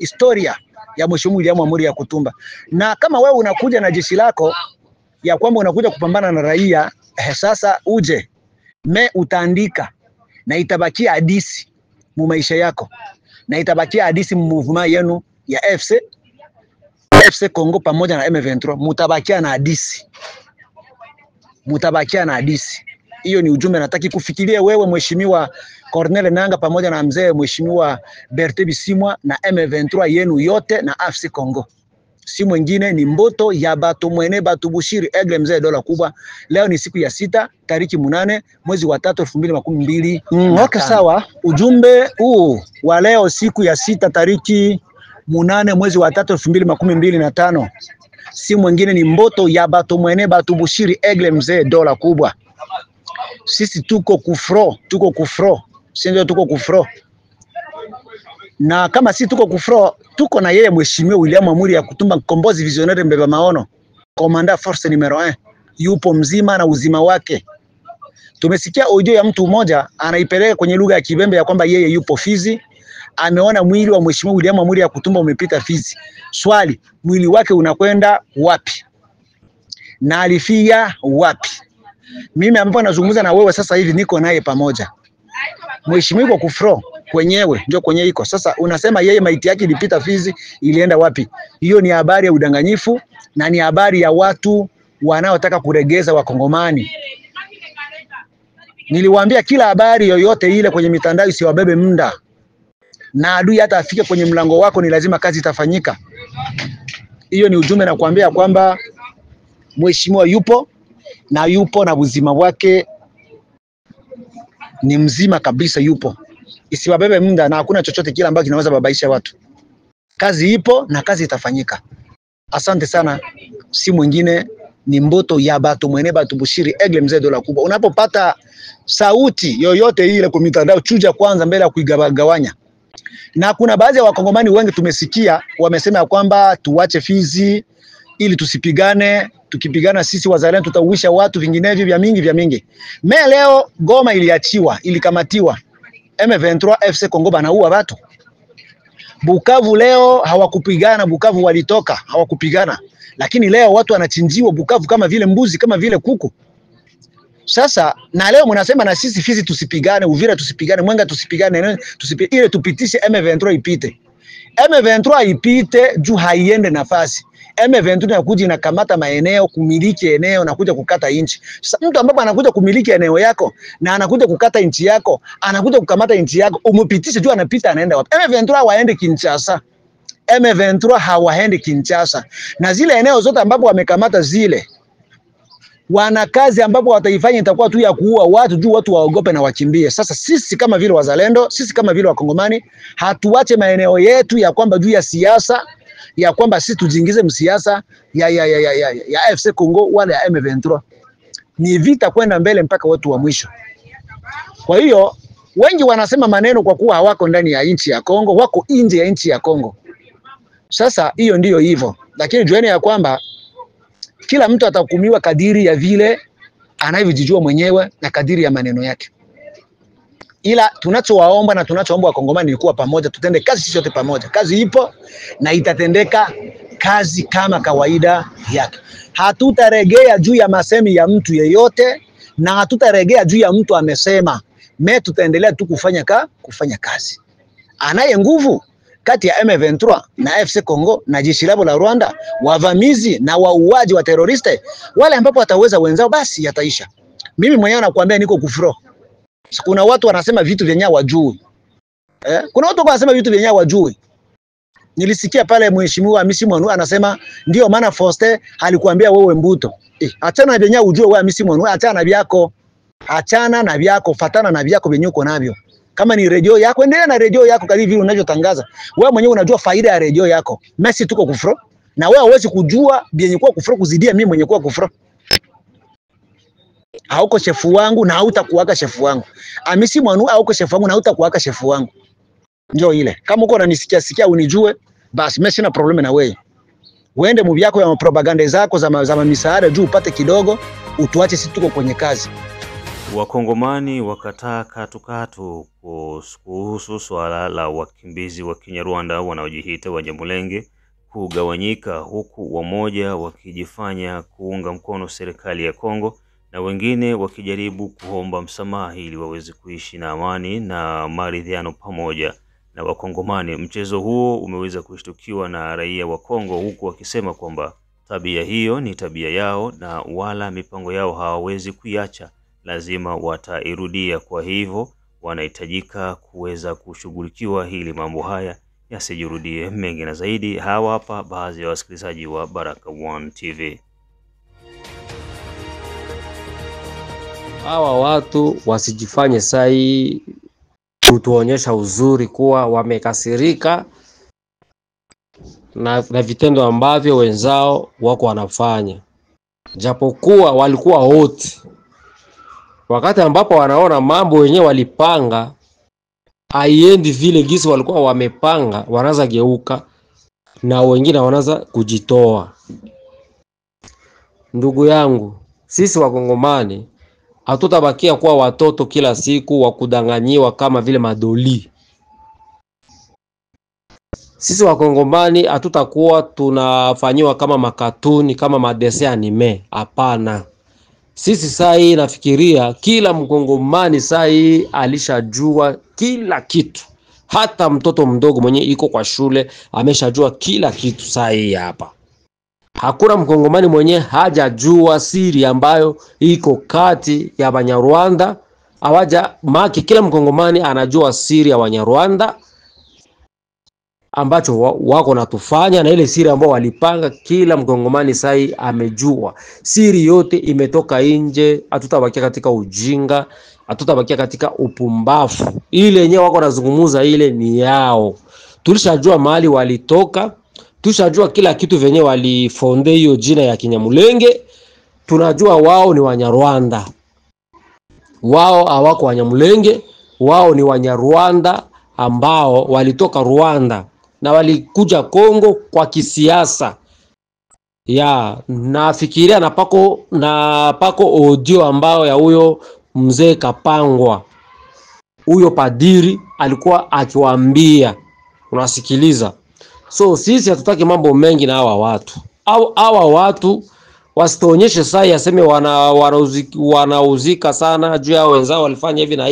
[SPEAKER 9] historia ya mheshimiwa William Amuri Yakutumba. Na kama wewe unakuja na jeshi lako ya kwamba unakuja kupambana na raia, sasa uje utaandika na itabakia hadithi mu maisha yako, na itabakia hadithi mu movement yenu ya FC Kongo pamoja na M23, mutabakia na hadithi, mutabakia na hadithi. Hiyo ni ujumbe nataki kufikiria wewe mheshimiwa Corneille Nangaa pamoja na mzee mheshimiwa Berthe Bisimwa na M23 yenu yote na AFC Kongo. Si mwingine ni mboto ya batu mwene batu Bushiri Egle Mzee dola kubwa. Leo ni siku ya 6 tariki 8 mwezi wa 3 2012. Okay, sawa. Ujumbe huu wa leo siku ya 6 tariki 8 mwezi wa 3 2025 si mwingine ni mboto ya batu mwene batu Bushiri Egle Mzee dola kubwa. Sisi tuko kufro, sisi ndio tuko kufro. Na kama si tuko kufro, tuko na yeye mheshimiwa William Amuri Yakutumba mkombozi visionnaire mbeba maono, komanda force numero 1, yupo mzima na uzima wake. Tumesikia audio ya mtu mmoja anaipeleka kwenye lugha ya Kibembe ya kwamba yeye yupo Fizi, ameona mwili wa mheshimiwa William Amuri Yakutumba umepita Fizi. Swali, mwili wake unakwenda wapi? Na alifia wapi? Mimi ambapo nazungumza na wewe sasa hivi niko naye pamoja. Mheshimiwa kufro kwenyewe ndio kwenye iko. Sasa unasema yeye maiti yake ilipita Fizi, ilienda wapi? Hiyo ni habari ya udanganyifu na ni habari ya watu wanaotaka kuregeza Wakongomani. Niliwaambia kila habari yoyote ile kwenye mitandao isiwabebe muda. Na adui hata afike kwenye mlango wako ni lazima kazi itafanyika. Hiyo ni ujumbe na kuambia kwamba mheshimiwa yupo na uzima wake ni mzima kabisa, yupo. Isiwabebe muda na hakuna chochote kile ambacho kinaweza babaisha watu. Kazi ipo na kazi itafanyika. Asante sana. Si mwingine ni Mboto ya Batu Mwene Batu Bushiri Egle Mzee Dola Kubwa. Unapopata sauti yoyote ile kwa mitandao, chuja kwanza mbele ya kuigawanya. Na kuna baadhi ya Wakongomani wengi tumesikia wamesema kwamba tuwache Fizi ili tusipigane, tukipigana sisi wazalendo tutauisha watu, vinginevyo vya mingi. Leo Goma iliachiwa, ilikamatiwa. M23 FC Kongo banaua watu. Bukavu leo hawakupigana, Bukavu walitoka, hawakupigana. Lakini leo watu wanachinjiwa Bukavu kama vile mbuzi, kama vile kuku. Sasa na leo mnasema na sisi Fizi tusipigane, Uvira tusipigane, Mwenga tusipigane, ile tupitishe M23 ipite. M23 ipite juu haiende nafasi. M23 inakuja inakamata maeneo, kumiliki eneo na kuja kukata inchi. Sasa mtu ambaye anakuja kumiliki eneo yako na anakuja kukata inchi yako, anakuja kukamata inchi yako, umupitishe juu anapita anaenda wapi? M23 waende Kinshasa. M23 hawaendi Kinshasa. Na zile eneo zote ambapo wamekamata zile, wana kazi ambapo wataifanya itakuwa tu ya kuua watu juu watu waogope na wakimbie. Sasa sisi kama vile wazalendo, sisi kama vile Wakongomani, hatuache maeneo yetu ya kwamba juu ya siasa, ya kwamba sisi tujiingize msiasa ya FC Kongo wala ya M23. Ni vita kwenda mbele mpaka watu wa mwisho. Kwa hiyo wengi wanasema maneno kwa kuwa hawako ndani ya nchi ya Kongo, wako nje ya nchi ya Kongo. Sasa hiyo ndiyo hivyo. Lakini jueni ya kwamba kila mtu atahukumiwa kadiri ya vile anavyojijua mwenyewe na kadiri ya maneno yake. Ila tunachowaomba na tunachoomba Wakongomani ni kuwa pamoja, tutende kazi sisi wote pamoja. Kazi ipo na itatendeka kazi kama kawaida yake. Hatutaregea juu ya masemi ya mtu yeyote na hatutaregea juu ya mtu amesema. Tutaendelea tu kufanya kazi. Anaye nguvu kati ya M23 na FC Kongo na jeshi lao la Rwanda, wavamizi na wauaji wa teroriste, wale ambapo wataweza wenzao, basi yataisha. Mimi mwenyewe nakwambia niko kufro. Kuna watu wanasema vitu vyenye wajui. Kuna watu wanasema vitu vyenye wajui. Nilisikia pale mheshimiwa Hamisi Mwanua anasema ndio maana Foster alikuambia wewe Mbuto. Achana na vyenye ujue wewe Hamisi Mwanua, achana na vyako. Achana na vyako, fatana na vyako vyenye uko navyo. Kama ni redio yako, endelea na redio yako kadri vile unavyotangaza. Wewe mwenyewe unajua faida ya redio yako. Messi tuko kufro na wewe huwezi kujua vyenye kuwa kufro kuzidia mimi mwenye kuwa kufro. Hauko shefu wangu na hautakuwaka shefu wangu. Hamisi Mwanua hauko shefu wangu na hautakuwaka shefu wangu. Ndio ile. Kama uko unanisikia unijue, basi mimi sina problem na wewe. Uende mvi yako ya propaganda zako za misaada juu upate kidogo, utuache sisi tuko kwenye kazi.
[SPEAKER 1] Wakongomani wakataa katukatu kuhusu swala la wakimbizi wa Kinyarwanda wanaojiita Wanyamulenge kugawanyika, huku wamoja wakijifanya kuunga mkono serikali ya Kongo na wengine wakijaribu kuomba msamaha ili waweze kuishi na amani na maridhiano pamoja na Wakongomani. Mchezo huo umeweza kushtukiwa na raia wa Kongo, huku wakisema kwamba tabia hiyo ni tabia yao na wala mipango yao hawawezi kuiacha, lazima watairudia. Kwa hivyo wanahitajika kuweza kushughulikiwa ili mambo haya yasijirudie. Mengi na zaidi, hawa hapa baadhi ya wasikilizaji wa Baraka1 TV.
[SPEAKER 10] Hawa watu wasijifanye sai kutuonyesha uzuri kuwa wamekasirika na vitendo ambavyo wenzao wako wanafanya, japokuwa walikuwa wote. Wakati ambapo wanaona mambo wenyewe walipanga haiendi vile gisi walikuwa wamepanga, wanaanza geuka na wengine wanaanza kujitoa. Ndugu yangu, sisi Wakongomani hatutabakia kuwa watoto kila siku wa kudanganyiwa kama vile madoli. Sisi Wakongomani hatutakuwa tunafanyiwa kama makatuni, kama madese anime. Hapana. Sisi saa hii nafikiria kila mkongomani saa hii alishajua kila kitu. Hata mtoto mdogo mwenye iko kwa shule ameshajua kila kitu saa hii hapa. Hakuna mkongomani mwenye hajajua siri ambayo iko kati ya Banyarwanda. Maki kila mkongomani anajua siri ya Banyarwanda ambacho wako natufanya, na ile siri ambao walipanga kila mkongomani sai amejua. Siri yote imetoka nje, hatutabakia katika ujinga, hatutabakia katika upumbafu. Ile yenyewe wako nazungumuza ile ni yao. Tulishajua mahali walitoka, tulishajua kila kitu venye walifonde hiyo jina ya Kinyamulenge. Tunajua wao ni Wanyarwanda. Wao hawako Wanyamulenge, wao ni Wanyarwanda ambao walitoka Rwanda na walikuja Kongo kwa kisiasa. Ya, nafikiria na pako audio ambao ya huyo mzee Kapangwa. Huyo padiri alikuwa akiwaambia, unasikiliza. So sisi hatutaki mambo mengi na hawa watu. Hawa watu wasituonyeshe saa yaseme wanauzika sana juu ya wenzao walifanya hivi na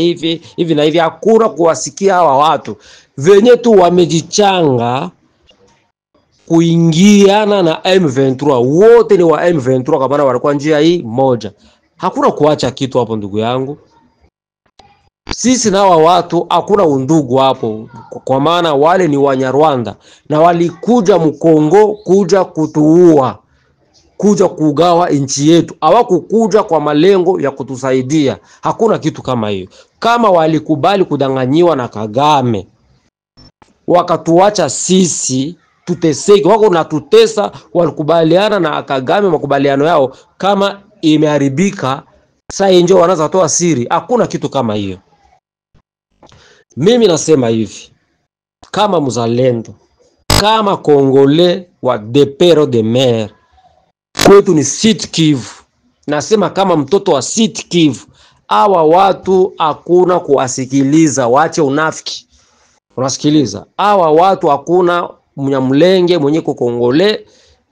[SPEAKER 10] hivi. Hakuna kuwasikia hawa watu. Venye tu wamejichanga kuingiana na M23. Wote ni wa M23 kwa maana walikuwa njia hii moja. Hakuna kuacha kitu hapo ndugu yangu. Sisi na hawa watu hakuna undugu hapo, kwa maana wale ni Wanyarwanda na walikuja Mkongo kuja kutuua, kuja kugawa nchi yetu. Hawakukuja kwa malengo ya kutusaidia. Hakuna kitu kama hiyo. Kama walikubali kudanganyiwa na Kagame, wakatuacha sisi tuteseke, wako na tutesa, walikubaliana na Kagame, makubaliano yao kama imeharibika, sasa ndio wanaanza toa siri. Hakuna kitu kama hiyo. Mimi nasema hivi, kama mzalendo, kama Kongole wa depero de mer, kwetu ni Sud Kivu. Nasema kama mtoto wa Sud Kivu, hawa watu hakuna kuwasikiliza, waache unafiki. Unasikiliza? Hawa watu hakuna Mnyamulenge mwenye Kongole,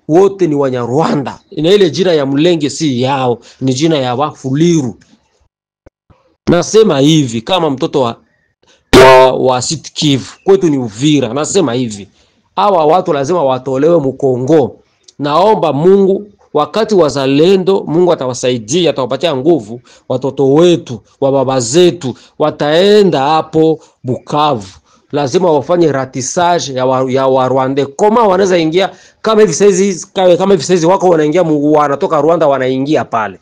[SPEAKER 10] wote ni Wanyarwanda. Na ile jina ya Mulenge si yao, ni jina ya Wafuliru. Nasema hivi, kama mtoto wa Sud Kivu, kwetu ni Uvira. Nasema hivi, hawa watu lazima watolewe Mkongo. Naomba Mungu, wakati wazalendo, Mungu atawasaidia, atawapatia nguvu. Watoto wetu, wa baba zetu wataenda hapo Bukavu. Lazima wafanye ratissage ya Rwanda. Kama wanaweza ingia kama hivi saizi wako wanaingia, wanatoka Rwanda wanaingia pale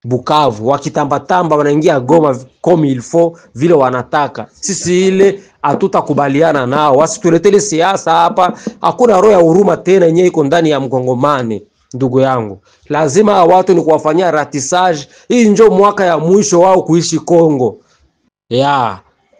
[SPEAKER 10] Bukavu, wakitambatamba wanaingia Goma comme il faut vile wanataka. Sisi ile hatutakubaliana nao. Wasituletele siasa hapa. Hakuna roho ya huruma tena yenyewe iko ndani ya Mkongomani. Ndugu yangu, lazima watu ni kuwafanyia ratissage. Hii ndio mwaka ya mwisho wao kuishi Kongo.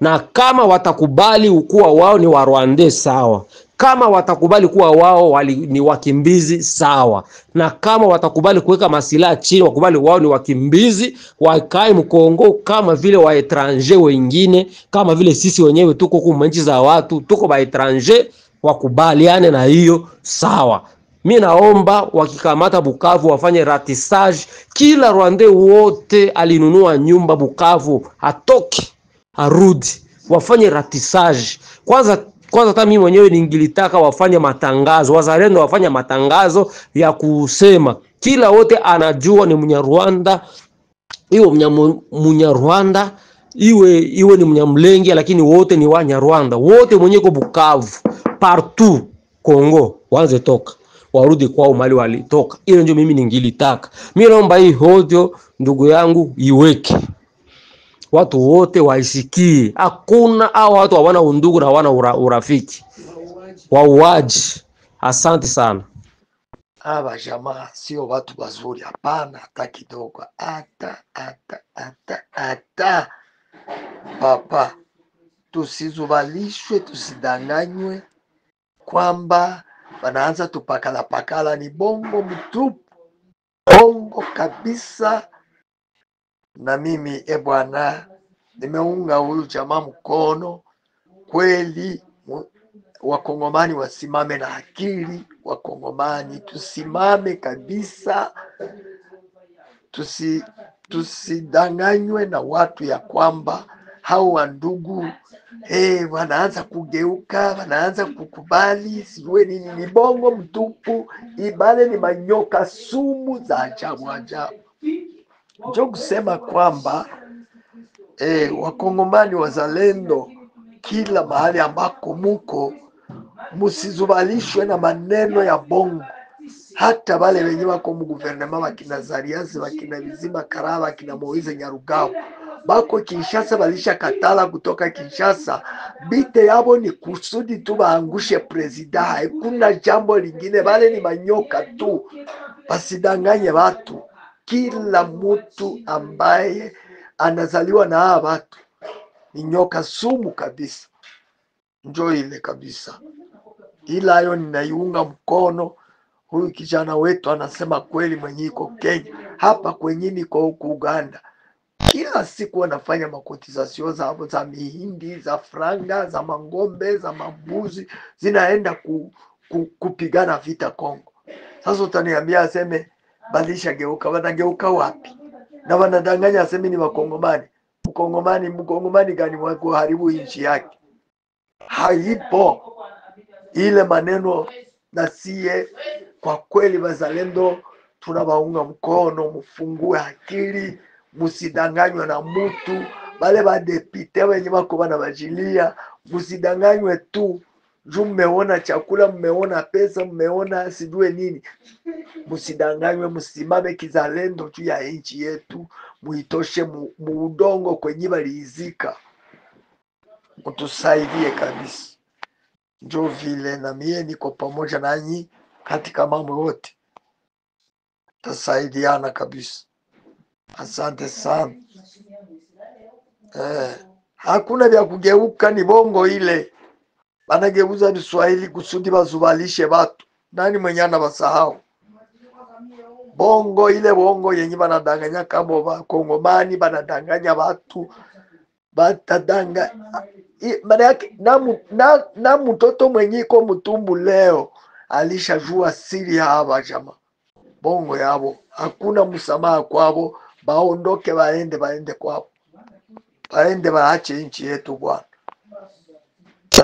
[SPEAKER 10] Na kama watakubali kuwa wao ni Warwande, sawa. Kama watakubali kuwa wao ni wakimbizi, sawa. Na kama watakubali kuweka masilaha chini, wakubali wao ni wakimbizi, wakae Mkongo kama vile wa etranger wengine, kama vile sisi wenyewe tuko kwa nchi za watu, tuko ba etranger, wakubaliane na hiyo, sawa. Mimi naomba wakikamata Bukavu wafanye ratissage. Kila Rwande wote alinunua nyumba Bukavu atoke, arudi, wafanye ratissage. Kwanza hata mimi mwenyewe ningilitaka wafanye matangazo, wazalendo wafanye matangazo ya kusema kila wote anajua ni Mnyarwanda, iwe Mnyarwanda, iwe ni Mnyamulenge, lakini wote ni Wanyarwanda. Wote mwenye ko Bukavu, partout Kongo, waanze toka, warudi kwao mali walitoka. Ile ndio mimi ningilitaka. Mimi naomba hii audio ndugu yangu iweke, watu wote waisikie. Hakuna hao watu hawana undugu na hawana urafiki. Wauaji. Asante sana.
[SPEAKER 11] Aba jamaa sio watu wazuri, hapana hata kidogo. Hata papa, tusizubalishwe, tusidanganywe kwamba wanaanza tupakala ni bongo mtupu, bongo kabisa. Na mimi bwana, nimeunga huyu jamaa mkono kweli. Wakongomani wasimame na akili, Wakongomani tusimame kabisa tusidanganywe na watu ya kwamba hao wandugu wanaanza kugeuka, wanaanza kukubali sijue nini. Ni bongo mtupu, ibale ni manyoka sumu za ajabu ajabu. Ndio kusema kwamba wakongomani wazalendo, kila mahali ambako muko, musizubalishwe na maneno ya bongo. Hata wale wenye wako mu guvernema wakina Zariasi, wakina Bizima Karaba, wakina Moize Nyarugabo bako Kinshasa, balisha katala kutoka Kinshasa. Bite yabo ni kusudi tu baangushe presida, hakuna jambo lingine. Wale ni manyoka tu, basidanganye watu. Kila mtu ambaye anazaliwa na hawa watu ni nyoka sumu kabisa. Njoo ile kabisa. Ila hayo ninaiunga mkono. Huyu kijana wetu anasema kweli, mwenye iko Kenya. Hapa kwenye niko huku Uganda, kila siku wanafanya makotizasio za mihindi, za franga, za mangombe, za mambuzi, zinaenda kupigana vita Kongo. Sasa utaniambia aseme balisha geuka, wanageuka wapi? Na wanadanganya aseme ni wakongomani. Mkongomani gani wako haribu nchi yake? Haipo ile maneno. Na sie kwa kweli wazalendo tunawaunga mkono, mfungue akili, musidanganywe na mtu. Bale badepite wenye wako wanawajilia, musidanganywe tu juu mmeona chakula, mmeona pesa, mmeona sijue nini. Musidanganywe, musimame kizalendo juu ya nchi yetu, muitoshe muudongo kwenye baliizika. Mutusaidie kabisa. Njoo vile na mie niko pamoja nanyi katika mambo yote, tasaidiana kabisa. Asante sana. Hakuna vya kugeuka, ni bongo ile. Banageuza ni Swahili kusudi bazubalishe watu. Nani mwenye anabasahau? Bongo ile, bongo yenye banadanganya kama Wakongomani, banadanganya watu, batadanga. Maana yake na mtoto mwenye iko mtumbu leo alishajua siri hawa jamaa. Bongo yabo hakuna msamaha kwabo, baondoke baende kwabo. Baende baache nchi yetu bwana.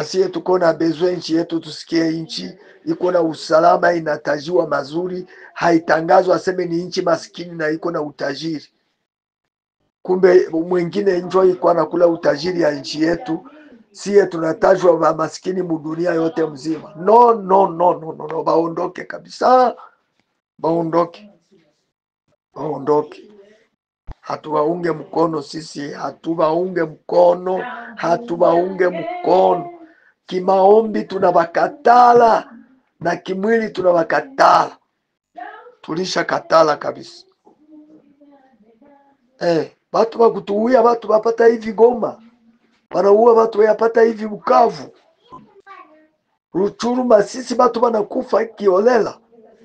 [SPEAKER 11] Sisi tuko na bezwe nchi yetu, tusikie nchi iko na usalama, inatajiwa mazuri, haitangazwa aseme ni nchi maskini na iko na utajiri. Kumbe mwingine njoo iko anakula utajiri ya nchi yetu. Sie tunatajwa wa maskini mudunia yote mzima. No, baondoke kabisa. Baondoke. Hatuwaunge mkono sisi, hatuwaunge mkono. Kimaombi tunabakatala na kimwili tunabakatala. Tulisha katala kabisa. Watu wakutuuia, watu wapata hivi Goma. Wanaua watu yapata hivi Bukavu, Ruchuru, Masisi, watu wanakufa kiolela.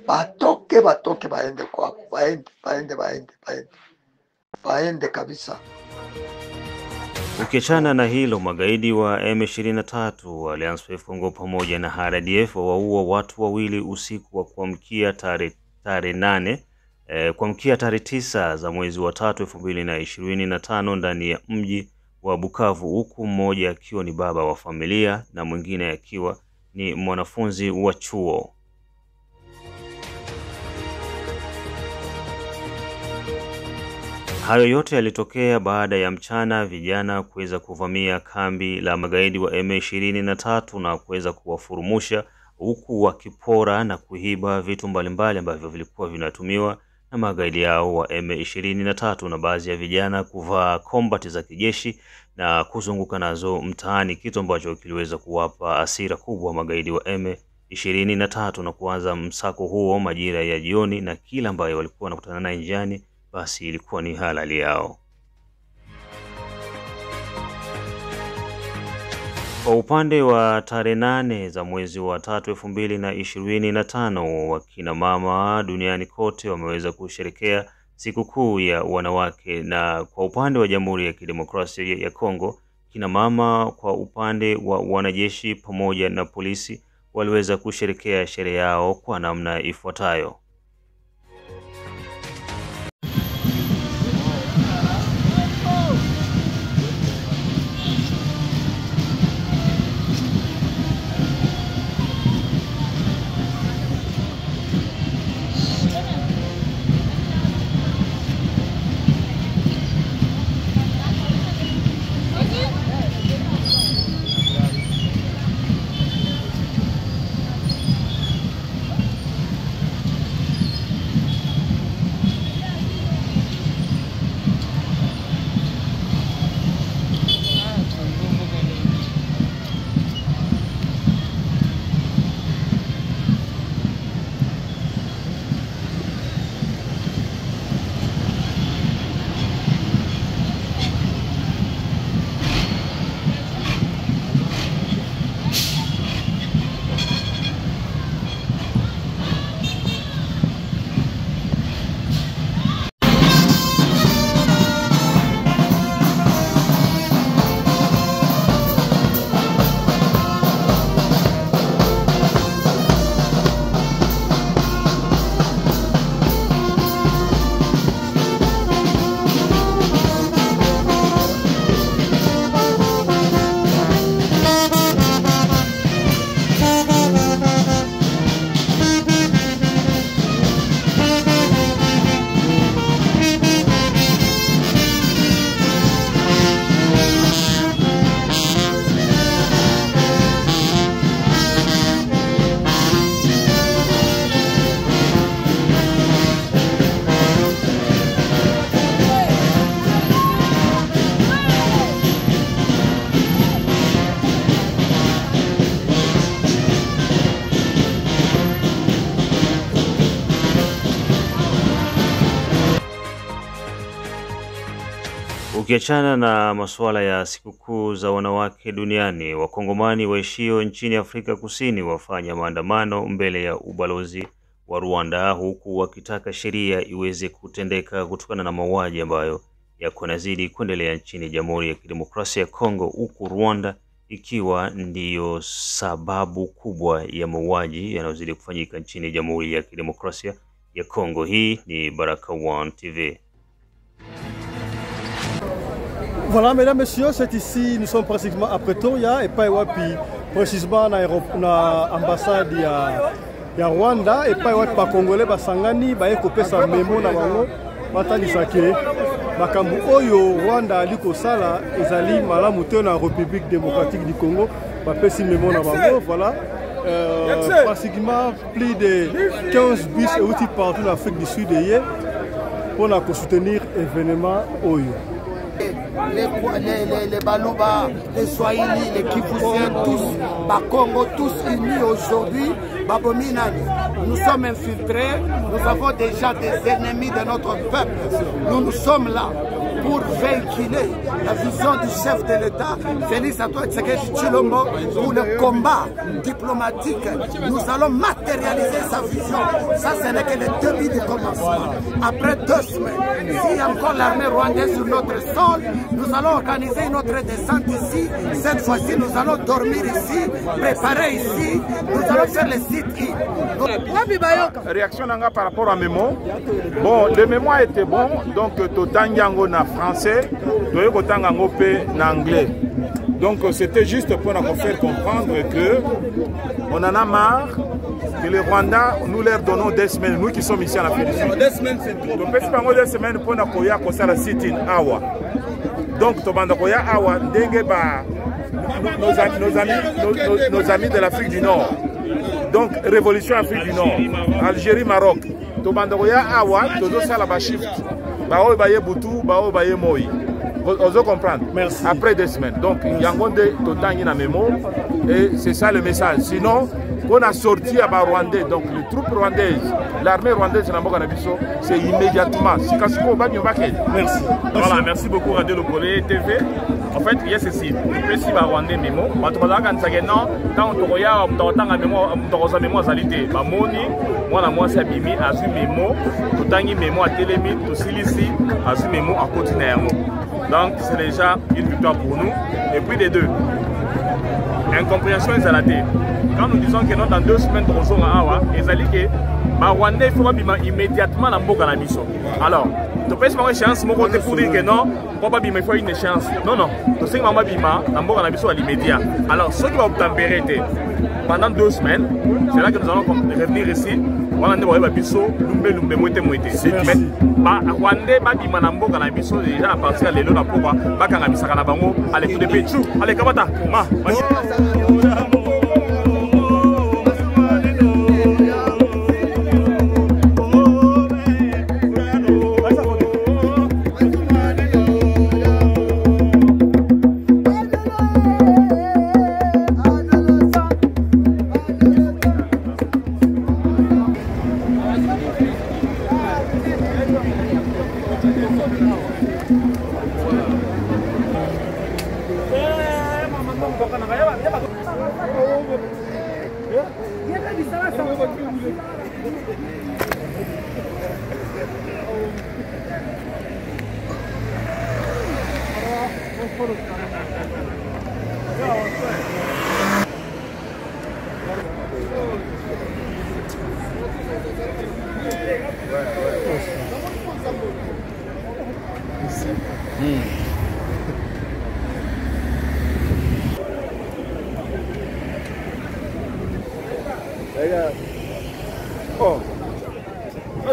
[SPEAKER 11] Batoke baende kwao. Baende kabisa.
[SPEAKER 1] Ukiachana na hilo, magaidi wa M23 Alliance Fleuve Congo pamoja na RDF waua watu wawili usiku wa kuamkia tarehe 9 za mwezi wa 3 2025 ndani ya mji wa Bukavu, huku mmoja akiwa ni baba wa familia na mwingine akiwa ni mwanafunzi wa chuo. Hayo yote yalitokea baada ya mchana vijana kuweza kuvamia kambi la magaidi wa M23 na kuweza kuwafurumusha, huku wakipora na kuiba vitu mbalimbali ambavyo vilikuwa vinatumiwa na magaidi yao wa M23, na baadhi ya vijana kuvaa combat za kijeshi na kuzunguka nazo mtaani, kitu ambacho kiliweza kuwapa hasira kubwa magaidi wa M23 na kuanza msako huo majira ya jioni, na kila ambaye walikuwa wanakutana naye njiani basi ilikuwa ni halali yao. Kwa upande wa tarehe 8 za mwezi wa 3 2025, wakina mama duniani kote wameweza kusherehekea sikukuu ya wanawake, na kwa upande wa Jamhuri ya Kidemokrasia ya Kongo, kina mama kwa upande wa wanajeshi pamoja na polisi waliweza kusherehekea sherehe yao kwa namna ifuatayo. Tukiachana na masuala ya sikukuu za wanawake duniani, wakongomani waishio nchini Afrika Kusini wafanya maandamano mbele ya ubalozi wa Rwanda huku wakitaka sheria iweze kutendeka kutokana na mauaji ambayo yako nazidi kuendelea nchini Jamhuri ya Kidemokrasia ya Kongo, huku Rwanda ikiwa ndiyo sababu kubwa ya mauaji yanayozidi kufanyika nchini Jamhuri ya Kidemokrasia ya Kongo. Hii ni Baraka1 TV.
[SPEAKER 12] Voilà, mesdames, messieurs, c'est ici, nous sommes pratiquement à Pretoria et pas wapi, précisément na ambassade ya Rwanda et pas wapi pa Congolais basangani ba ekopesa memo na bango batanisake makambu oyo Rwanda aliko sala ezali malamu te na République démocratique du Congo bapesi memo na bango. Voilà, pratiquement plus de 15 bus et outils partout en Afrique du Sud hier pour soutenir l'événement oyo.
[SPEAKER 13] Les Baluba, les Swahili, les Kivusiens, tous, Bakongo, tous unis aujourd'hui. Babominani, nous sommes infiltrés, nous avons déjà des ennemis de notre peuple. Nous sommes là pour véhiculer la vision du chef de l'État, Félix Antoine Tshisekedi Tshilombo, pour le combat diplomatique. Nous allons matérialiser sa vision. Ça, ce n'est que le début du commencement. Après 2 semaines, s'il y a encore l'armée rwandaise sur notre sol, nous allons organiser une autre descente ici. Cette fois-ci, nous allons dormir ici, préparer ici. Nous allons faire les sites.
[SPEAKER 14] Réaction par rapport à Mémo. Bon, le mémo a été bon, donc Totangango na français, Totangango na anglais. Donc c'était juste pour nous faire comprendre que on en a marre que les Rwandais, nous leur donnons 2 semaines, nous qui sommes ici en Afrique du Sud. 2 semaines c'est tout. Donc peut-être 2 semaines pour nous koya kosa la sit-in awa. Donc tobanda koya awa ndenge ba nos amis de l'Afrique du Nord. Donc révolution Afrique du Nord, Algérie, Maroc. Tobanda koya awa tozo sala ba shift. Ba o baye butu, ba o baye moi. Vous comprendre. Merci. Après 2 semaines. Donc, il y a un totangi na mémo et c'est ça le message. Sinon, on a sorti à Rwandais, donc les troupes rwandaises, l'armée rwandaise, c'est immédiatement. Merci.
[SPEAKER 15] Voilà, merci beaucoup Radio Lokole TV. En fait, il y a ceci. Le petit Rwandais mémo. Quand on regarde quand on regarde, on a mémo salité. Bamoni, moi c'est Bimi, azu mémo, totangi mémo à Télémi, to Silisi, azu mémo à Continent. Donc c'est déjà une victoire pour nous. Et puis les deux, incompréhension et zalaté. Quand nous disons que non, dans 2 semaines, nous sommes à Awa, et Zalike, Rwanda, il faut immédiatement dans Boga Nabiso. Alors, tu peux faire une chance, mon côté pour dire que non, il faut une chance. Non, non, tu sais que Maman Bima, dans Boga Nabiso à l'immédiat. Alors, ceux qui vont tempérer pendant 2 semaines, c'est là que nous allons revenir ici. Rwanda va biso, lumbe moite. Mais Rwanda va bima na Boga Nabiso déjà à partir de l'élo na pourquoi ba kanga bisaka na bango allez tout de pétou allez kabata ma
[SPEAKER 12] Oh,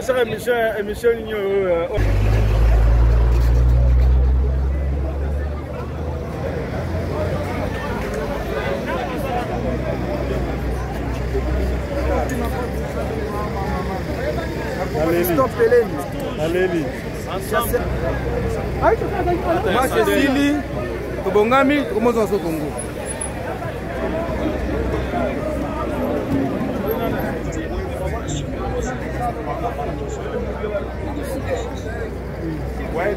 [SPEAKER 12] ça émission Allez, moi c'est Sili, Tobongami, comment ça se Congo? Why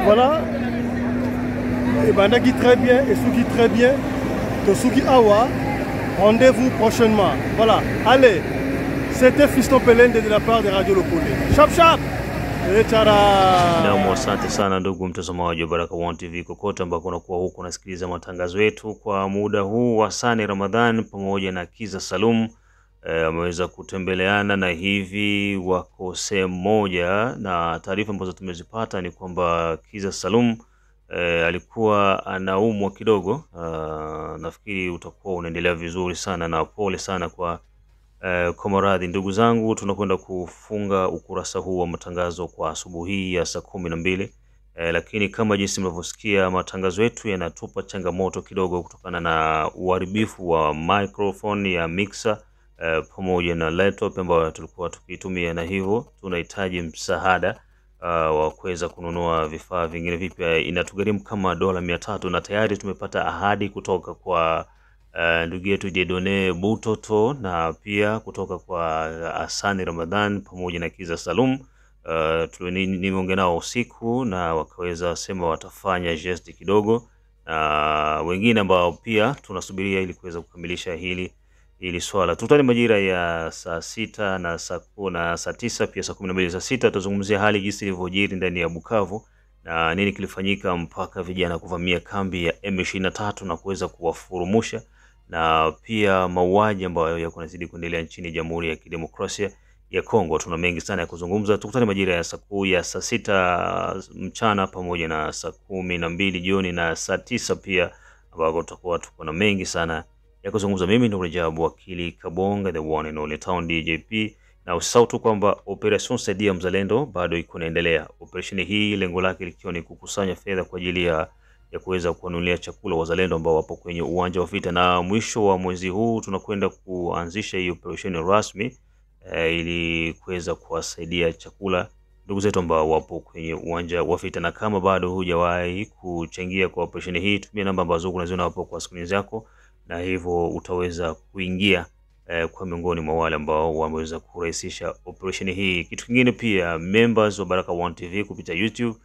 [SPEAKER 12] Voilà. Et Bandagi très bien, et Suki très bien. Tosuki Awa, rendez-vous prochainement. Voilà, allez. C'était Fiston Pelende de la part de Radio Lokole. Chap chap.
[SPEAKER 1] Naam, asante sana ndugu mtazamaji wa Baraka One TV kokote ambako unakuwa huko unasikiliza matangazo yetu kwa muda huu wa Sani Ramadhan pamoja na Kiza Salum. Ameweza kutembeleana na hivi wako sehemu moja, na taarifa ambazo tumezipata ni kwamba Kiza Salum alikuwa anaumwa kidogo. Nafikiri utakuwa unaendelea vizuri sana, na pole sana kwa maradhi. Ndugu zangu, tunakwenda kufunga ukurasa huu wa matangazo kwa asubuhi ya saa 12. Lakini kama jinsi mnavyosikia, matangazo yetu yanatupa changamoto kidogo kutokana na uharibifu wa microphone ya mixer pamoja na laptop ambayo tulikuwa tukitumia, na hivyo tunahitaji msaada wa kuweza kununua vifaa vingine vipya. Inatugharimu kama $300, na tayari tumepata ahadi kutoka kwa ndugu yetu Jedone Butoto na pia kutoka kwa Asani Ramadhan pamoja na Kiza Salum. Nimeongea nao usiku na wakaweza sema watafanya gesti kidogo, na wengine ambao pia tunasubiria ili kuweza kukamilisha hili swala. Tutani majira ya saa 6 na saa 9, pia saa 12. Saa 6 tutazungumzia hali jinsi ilivyojiri ndani ya Bukavu na nini kilifanyika mpaka vijana kuvamia kambi ya M23 na kuweza kuwafurumusha, na pia mauaji ambayo yako yanazidi kuendelea nchini Jamhuri ya Kidemokrasia ya Kongo. Tuna mengi sana ya kuzungumza. Tukutane majira ya saa 6 mchana pamoja na saa 12 jioni na saa 9 pia, ambako tutakuwa tuko na mengi sana ya kuzungumza. Mimi ndio Rajabu Wakili Kabonga, the one and only town DJP, na usisahau tu kwamba Operation Saidia Mzalendo bado iko inaendelea. Operation hii lengo lake likiwa ni kukusanya fedha kwa ajili ya kuweza kuwanunulia chakula wazalendo ambao wapo kwenye uwanja wa vita, na mwisho wa mwezi huu tunakwenda kuanzisha hii operation rasmi ili kuweza kuwasaidia chakula ndugu zetu ambao wapo kwenye uwanja wa vita. Na kama bado hujawahi kuchangia kwa operation hii, tumia namba ambazo unaziona hapo kwa screen zako, na hivyo utaweza kuingia kwa miongoni mwa wale ambao wameweza kurahisisha operation hii. Kitu kingine pia, members wa Baraka One TV kupitia YouTube,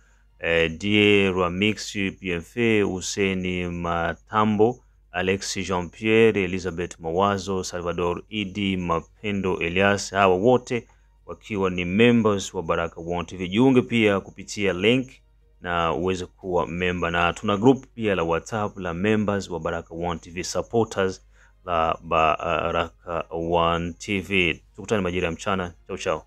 [SPEAKER 1] Die Ramix, PMF, Hussein Matambo, Alex Jean-Pierre, Elizabeth Mawazo, Salvador Idi, Mapendo Elias, hawa wote wakiwa ni members wa Baraka One TV. Jiunge pia kupitia link na uweze kuwa member, na tuna group pia la WhatsApp la members wa Baraka One TV, supporters la Baraka One TV. Tukutane majira ya mchana. Chao chao.